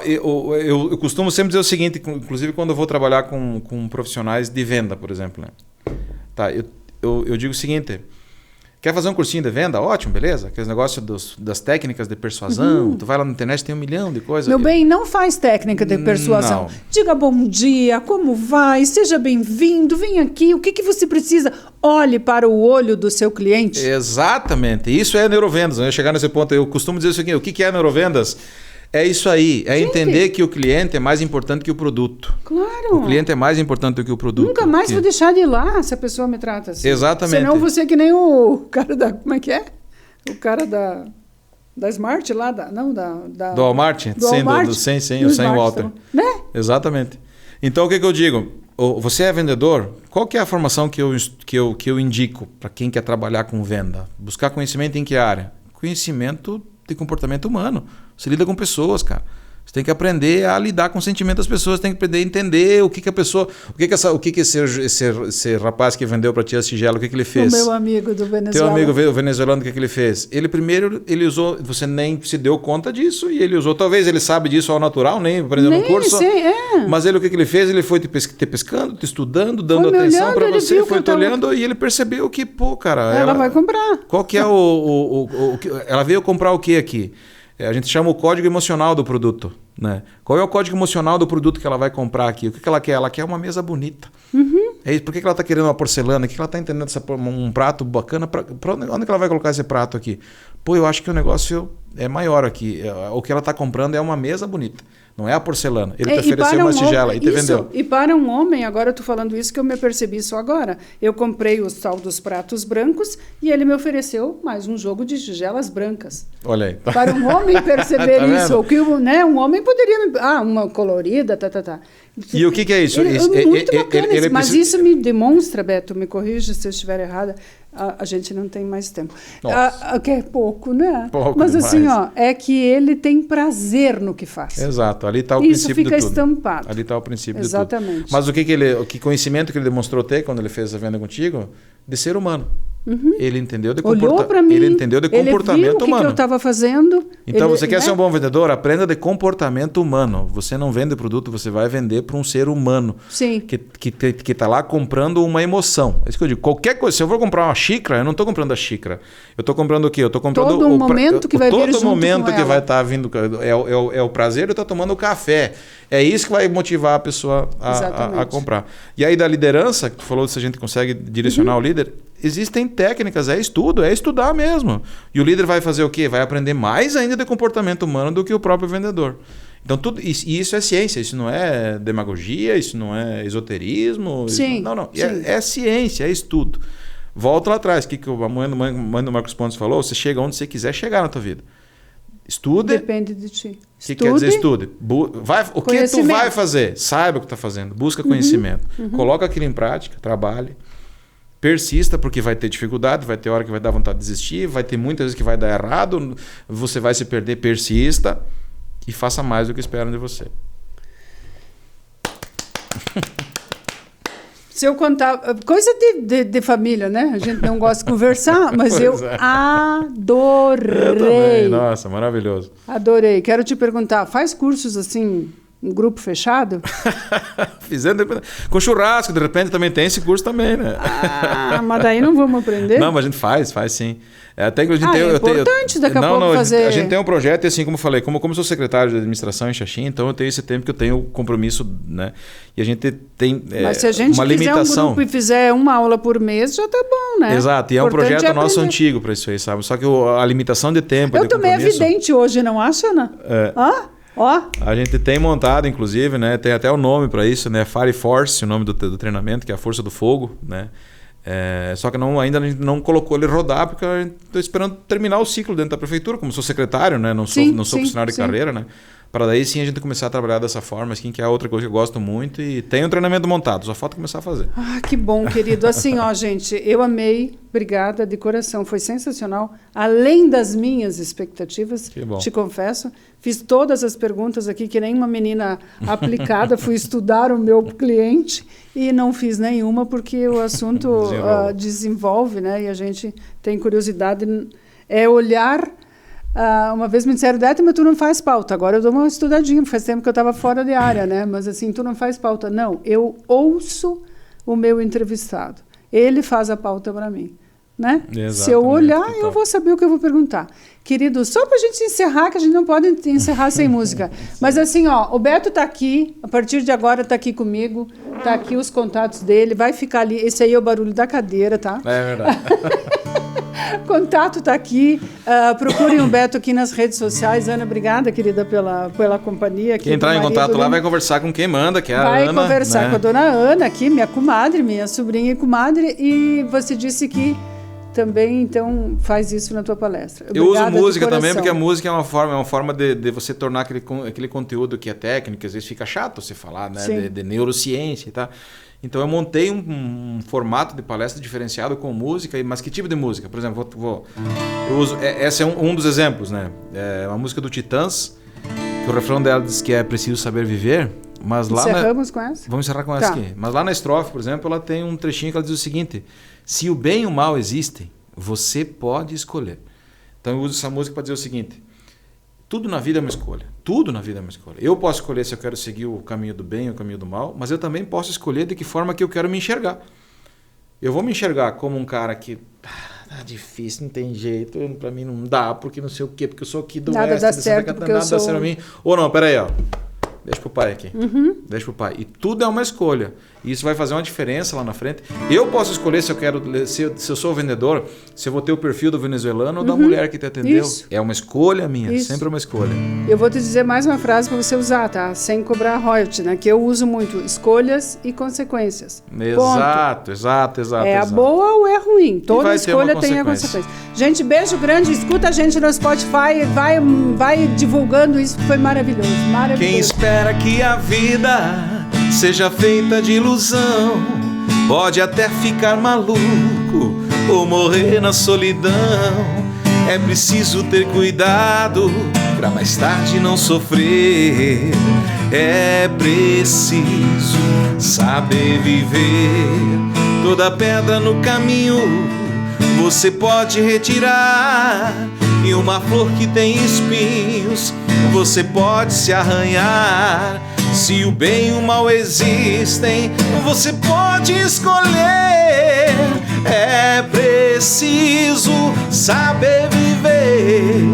Eu costumo sempre dizer o seguinte, inclusive quando eu vou trabalhar com profissionais de venda, por exemplo, né? Tá, eu digo o seguinte: quer fazer um cursinho de venda? Ótimo, beleza. Aqueles negócios das técnicas de persuasão. Tu vai lá na internet, tem 1 milhão de coisas. Meu bem, não faz técnica de persuasão. Não. Diga bom dia, como vai? Seja bem-vindo, vem aqui. O que você precisa? Olhe para o olho do seu cliente. Exatamente. Isso é neurovendas. Eu ia chegar nesse ponto. Eu costumo dizer isso aqui. O que é neurovendas? É isso aí. É entender que o cliente é mais importante que o produto. Claro. O cliente é mais importante do que o produto. Nunca mais vou deixar de ir lá se a pessoa me trata assim. Exatamente. Senão você é que nem o cara da... Como é que é? O cara da Smart lá, do Walmart? Do Walmart. Do Sam Walter. Né? Exatamente. Então, o que eu digo? Você é vendedor? Qual que é a formação que eu indico para quem quer trabalhar com venda? Buscar conhecimento em que área? Conhecimento de comportamento humano. Você lida com pessoas, cara. Você tem que aprender a lidar com o sentimento das pessoas, tem que aprender a entender o que a pessoa, o que esse rapaz que vendeu para ti a tigela, o que ele fez? O meu amigo do Venezuela. Teu amigo venezuelano, o que ele fez? Ele usou, você nem se deu conta disso e ele usou, talvez ele sabe disso ao natural, nem aprendeu no curso. Mas ele, o que ele fez? Ele foi te pescando, te estudando, dando atenção para você, foi te olhando e ele percebeu que, pô, cara... Ela vai comprar. Qual que é ela veio comprar o que aqui? A gente chama o código emocional do produto, né? Qual é o código emocional do produto que ela vai comprar aqui? O que ela quer? Ela quer uma mesa bonita. Uhum. Por que ela está querendo uma porcelana? O que ela está entendendo um prato bacana? Onde que ela vai colocar esse prato aqui? Pô, eu acho que o negócio é maior aqui. O que ela está comprando é uma mesa bonita. Não é a porcelana. Ele te ofereceu uma tigela e te vendeu. E para um homem, agora eu estou falando isso que eu me percebi só agora. Eu comprei o tal dos pratos brancos e ele me ofereceu mais um jogo de tigelas brancas. Olha aí. Para um homem perceber isso. Que, né, um homem poderia... uma colorida, E o que é isso? Muito bacana, mas isso me demonstra, Beto, me corrija se eu estiver errada, a gente não tem mais tempo. Que é pouco, né? Pouco mas demais. assim, é que ele tem prazer no que faz. Exato, ali está o isso princípio de tudo. Isso fica estampado. Ali está o princípio Exatamente. de tudo. Mas que conhecimento que ele demonstrou ter quando ele fez a venda contigo? De ser humano. Ele entendeu de comportamento. Ele entendeu de comportamento humano. O que eu estava fazendo. Então, você quer ser um bom vendedor? Aprenda de comportamento humano. Você não vende produto, você vai vender para um ser humano. Sim. Que está lá comprando uma emoção. É isso que eu digo. Qualquer coisa. Se eu vou comprar uma xícara, eu não estou comprando a xícara. Eu estou comprando o quê? Eu estou comprando todo momento que vai vir junto todo momento que ela. vai estar vindo. É o prazer de estar tomando café. É isso que vai motivar a pessoa a comprar. E aí da liderança, que tu falou se a gente consegue direcionar o líder, existem técnicas, é estudar mesmo. E o líder vai fazer o quê? Vai aprender mais ainda de comportamento humano do que o próprio vendedor. Então, isso é ciência, isso não é demagogia, isso não é esoterismo. Sim, não. É ciência, é estudo. Volta lá atrás, o que a mãe do Marcos Pontes falou? Você chega onde você quiser chegar na tua vida. Estude. Depende de ti. O que quer dizer estude? O que tu vai fazer? Saiba o que está fazendo. Busca conhecimento. Coloca aquilo em prática, trabalhe. Persista, porque vai ter dificuldade, vai ter hora que vai dar vontade de desistir, vai ter muitas vezes que vai dar errado, você vai se perder. Persista e faça mais do que esperam de você. Se eu contar... Coisa de família, né? A gente não gosta de conversar, mas eu adorei. Eu também. Nossa, maravilhoso. Adorei. Quero te perguntar, faz cursos assim, em grupo fechado? Fizendo com churrasco, de repente também tem esse curso também, né? Mas daí não vamos aprender? Não, mas a gente faz sim. Até que a gente é importante daqui a pouco fazer... A gente tem um projeto e assim, como eu falei, como eu sou secretário de administração em Xaxim, então eu tenho esse tempo que eu tenho compromisso, né? E a gente tem mas se a gente uma limitação. Fizer um grupo e fizer uma aula por mês, já tá bom, né? Exato, e é um projeto nosso antigo para isso aí, sabe? Só que a limitação de tempo... Eu também é evidente hoje, não acha, Ana? A gente tem montado, inclusive, né? Tem até o nome para isso, né? Fire Force, o nome do treinamento, que é a força do fogo, né? Só que ainda a gente não colocou ele rodar, porque eu estou esperando terminar o ciclo dentro da prefeitura, como sou secretário, né? Não sou funcionário de carreira, né? Para daí sim a gente começar a trabalhar dessa forma, assim, que é outra coisa que eu gosto muito, e tem um treinamento montado, só falta começar a fazer. Que bom, querido. Assim, gente, eu amei, obrigada de coração, foi sensacional, além das minhas expectativas, te confesso, fiz todas as perguntas aqui, que nem uma menina aplicada, fui estudar o meu cliente e não fiz nenhuma, porque o assunto desenvolve, né? E a gente tem curiosidade, olhar... uma vez me disseram, Dete, mas tu não faz pauta. Agora eu dou uma estudadinha, faz tempo que eu estava fora de área, né? Mas assim, tu não faz pauta. Não, eu ouço o meu entrevistado. Ele faz a pauta para mim, né? Se eu olhar, eu vou saber o que eu vou perguntar. Querido, só para a gente encerrar, que a gente não pode encerrar sem música. Mas assim, o Beto está aqui, a partir de agora está aqui comigo, está aqui os contatos dele, vai ficar ali. Esse aí é o barulho da cadeira, tá? É verdade. Contato está aqui. Procurem o Beto aqui nas redes sociais. Ana, obrigada, querida, pela companhia. Aqui, quem entrar em contato lá vai conversar com quem manda, que é a Ana. Vai conversar, né, com a dona Ana aqui, minha comadre, minha sobrinha e comadre. E você disse que também, então, faz isso na tua palestra. Obrigada, eu uso música também, porque a música é uma forma de você tornar aquele conteúdo que é técnico, às vezes fica chato você falar, né? De neurociência e tal. Então eu montei um formato de palestra diferenciado com música, mas que tipo de música? Por exemplo, eu uso, esse é um dos exemplos, né? É uma música do Titãs, que o refrão dela diz que é preciso saber viver, mas lá... Encerramos com essa? Vamos encerrar com essa aqui. Mas lá na estrofe, por exemplo, ela tem um trechinho que ela diz o seguinte: se o bem e o mal existem, você pode escolher. Então eu uso essa música para dizer o seguinte: tudo na vida é uma escolha. Tudo na vida é uma escolha. Eu posso escolher se eu quero seguir o caminho do bem ou o caminho do mal, mas eu também posso escolher de que forma que eu quero me enxergar. Eu vou me enxergar como um cara que... tá difícil, não tem jeito, pra mim não dá, porque não sei o quê, porque eu sou aqui do oeste, de Santa Catarina, nada dá certo a mim. Ou não, peraí, deixa pro pai aqui. Deixa pro pai. E tudo é uma escolha. E isso vai fazer uma diferença lá na frente. Eu posso escolher se eu quero, se eu sou vendedor, se eu vou ter o perfil do venezuelano ou da mulher que te atendeu. Isso. É uma escolha minha, sempre uma escolha. Eu vou te dizer mais uma frase para você usar, tá? Sem cobrar royalty, né? Que eu uso muito: escolhas e consequências. Exato. A boa ou é ruim? Toda escolha tem a consequência. Gente, beijo grande. Escuta a gente no Spotify. Vai divulgando isso, que foi maravilhoso. Quem espera que a vida seja feita de ilusão. Pode até ficar maluco ou morrer na solidão. É preciso ter cuidado pra mais tarde não sofrer. É preciso saber viver. Toda pedra no caminho você pode retirar, e uma flor que tem espinhos você pode se arranhar. Se o bem e o mal existem, você pode escolher. É preciso saber viver.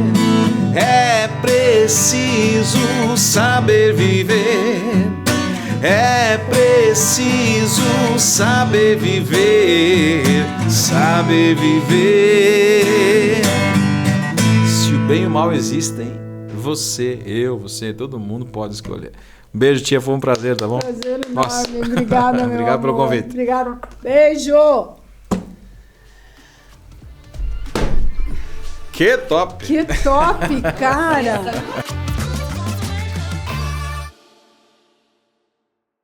É preciso saber viver. É preciso saber viver. Saber viver. Se o bem e o mal existem, você, eu, você, todo mundo pode escolher. Um beijo, tia, foi um prazer, tá bom? Prazer enorme, obrigada, meu Obrigado pelo amor. convite. Obrigado, beijo! Que top! Que top, cara!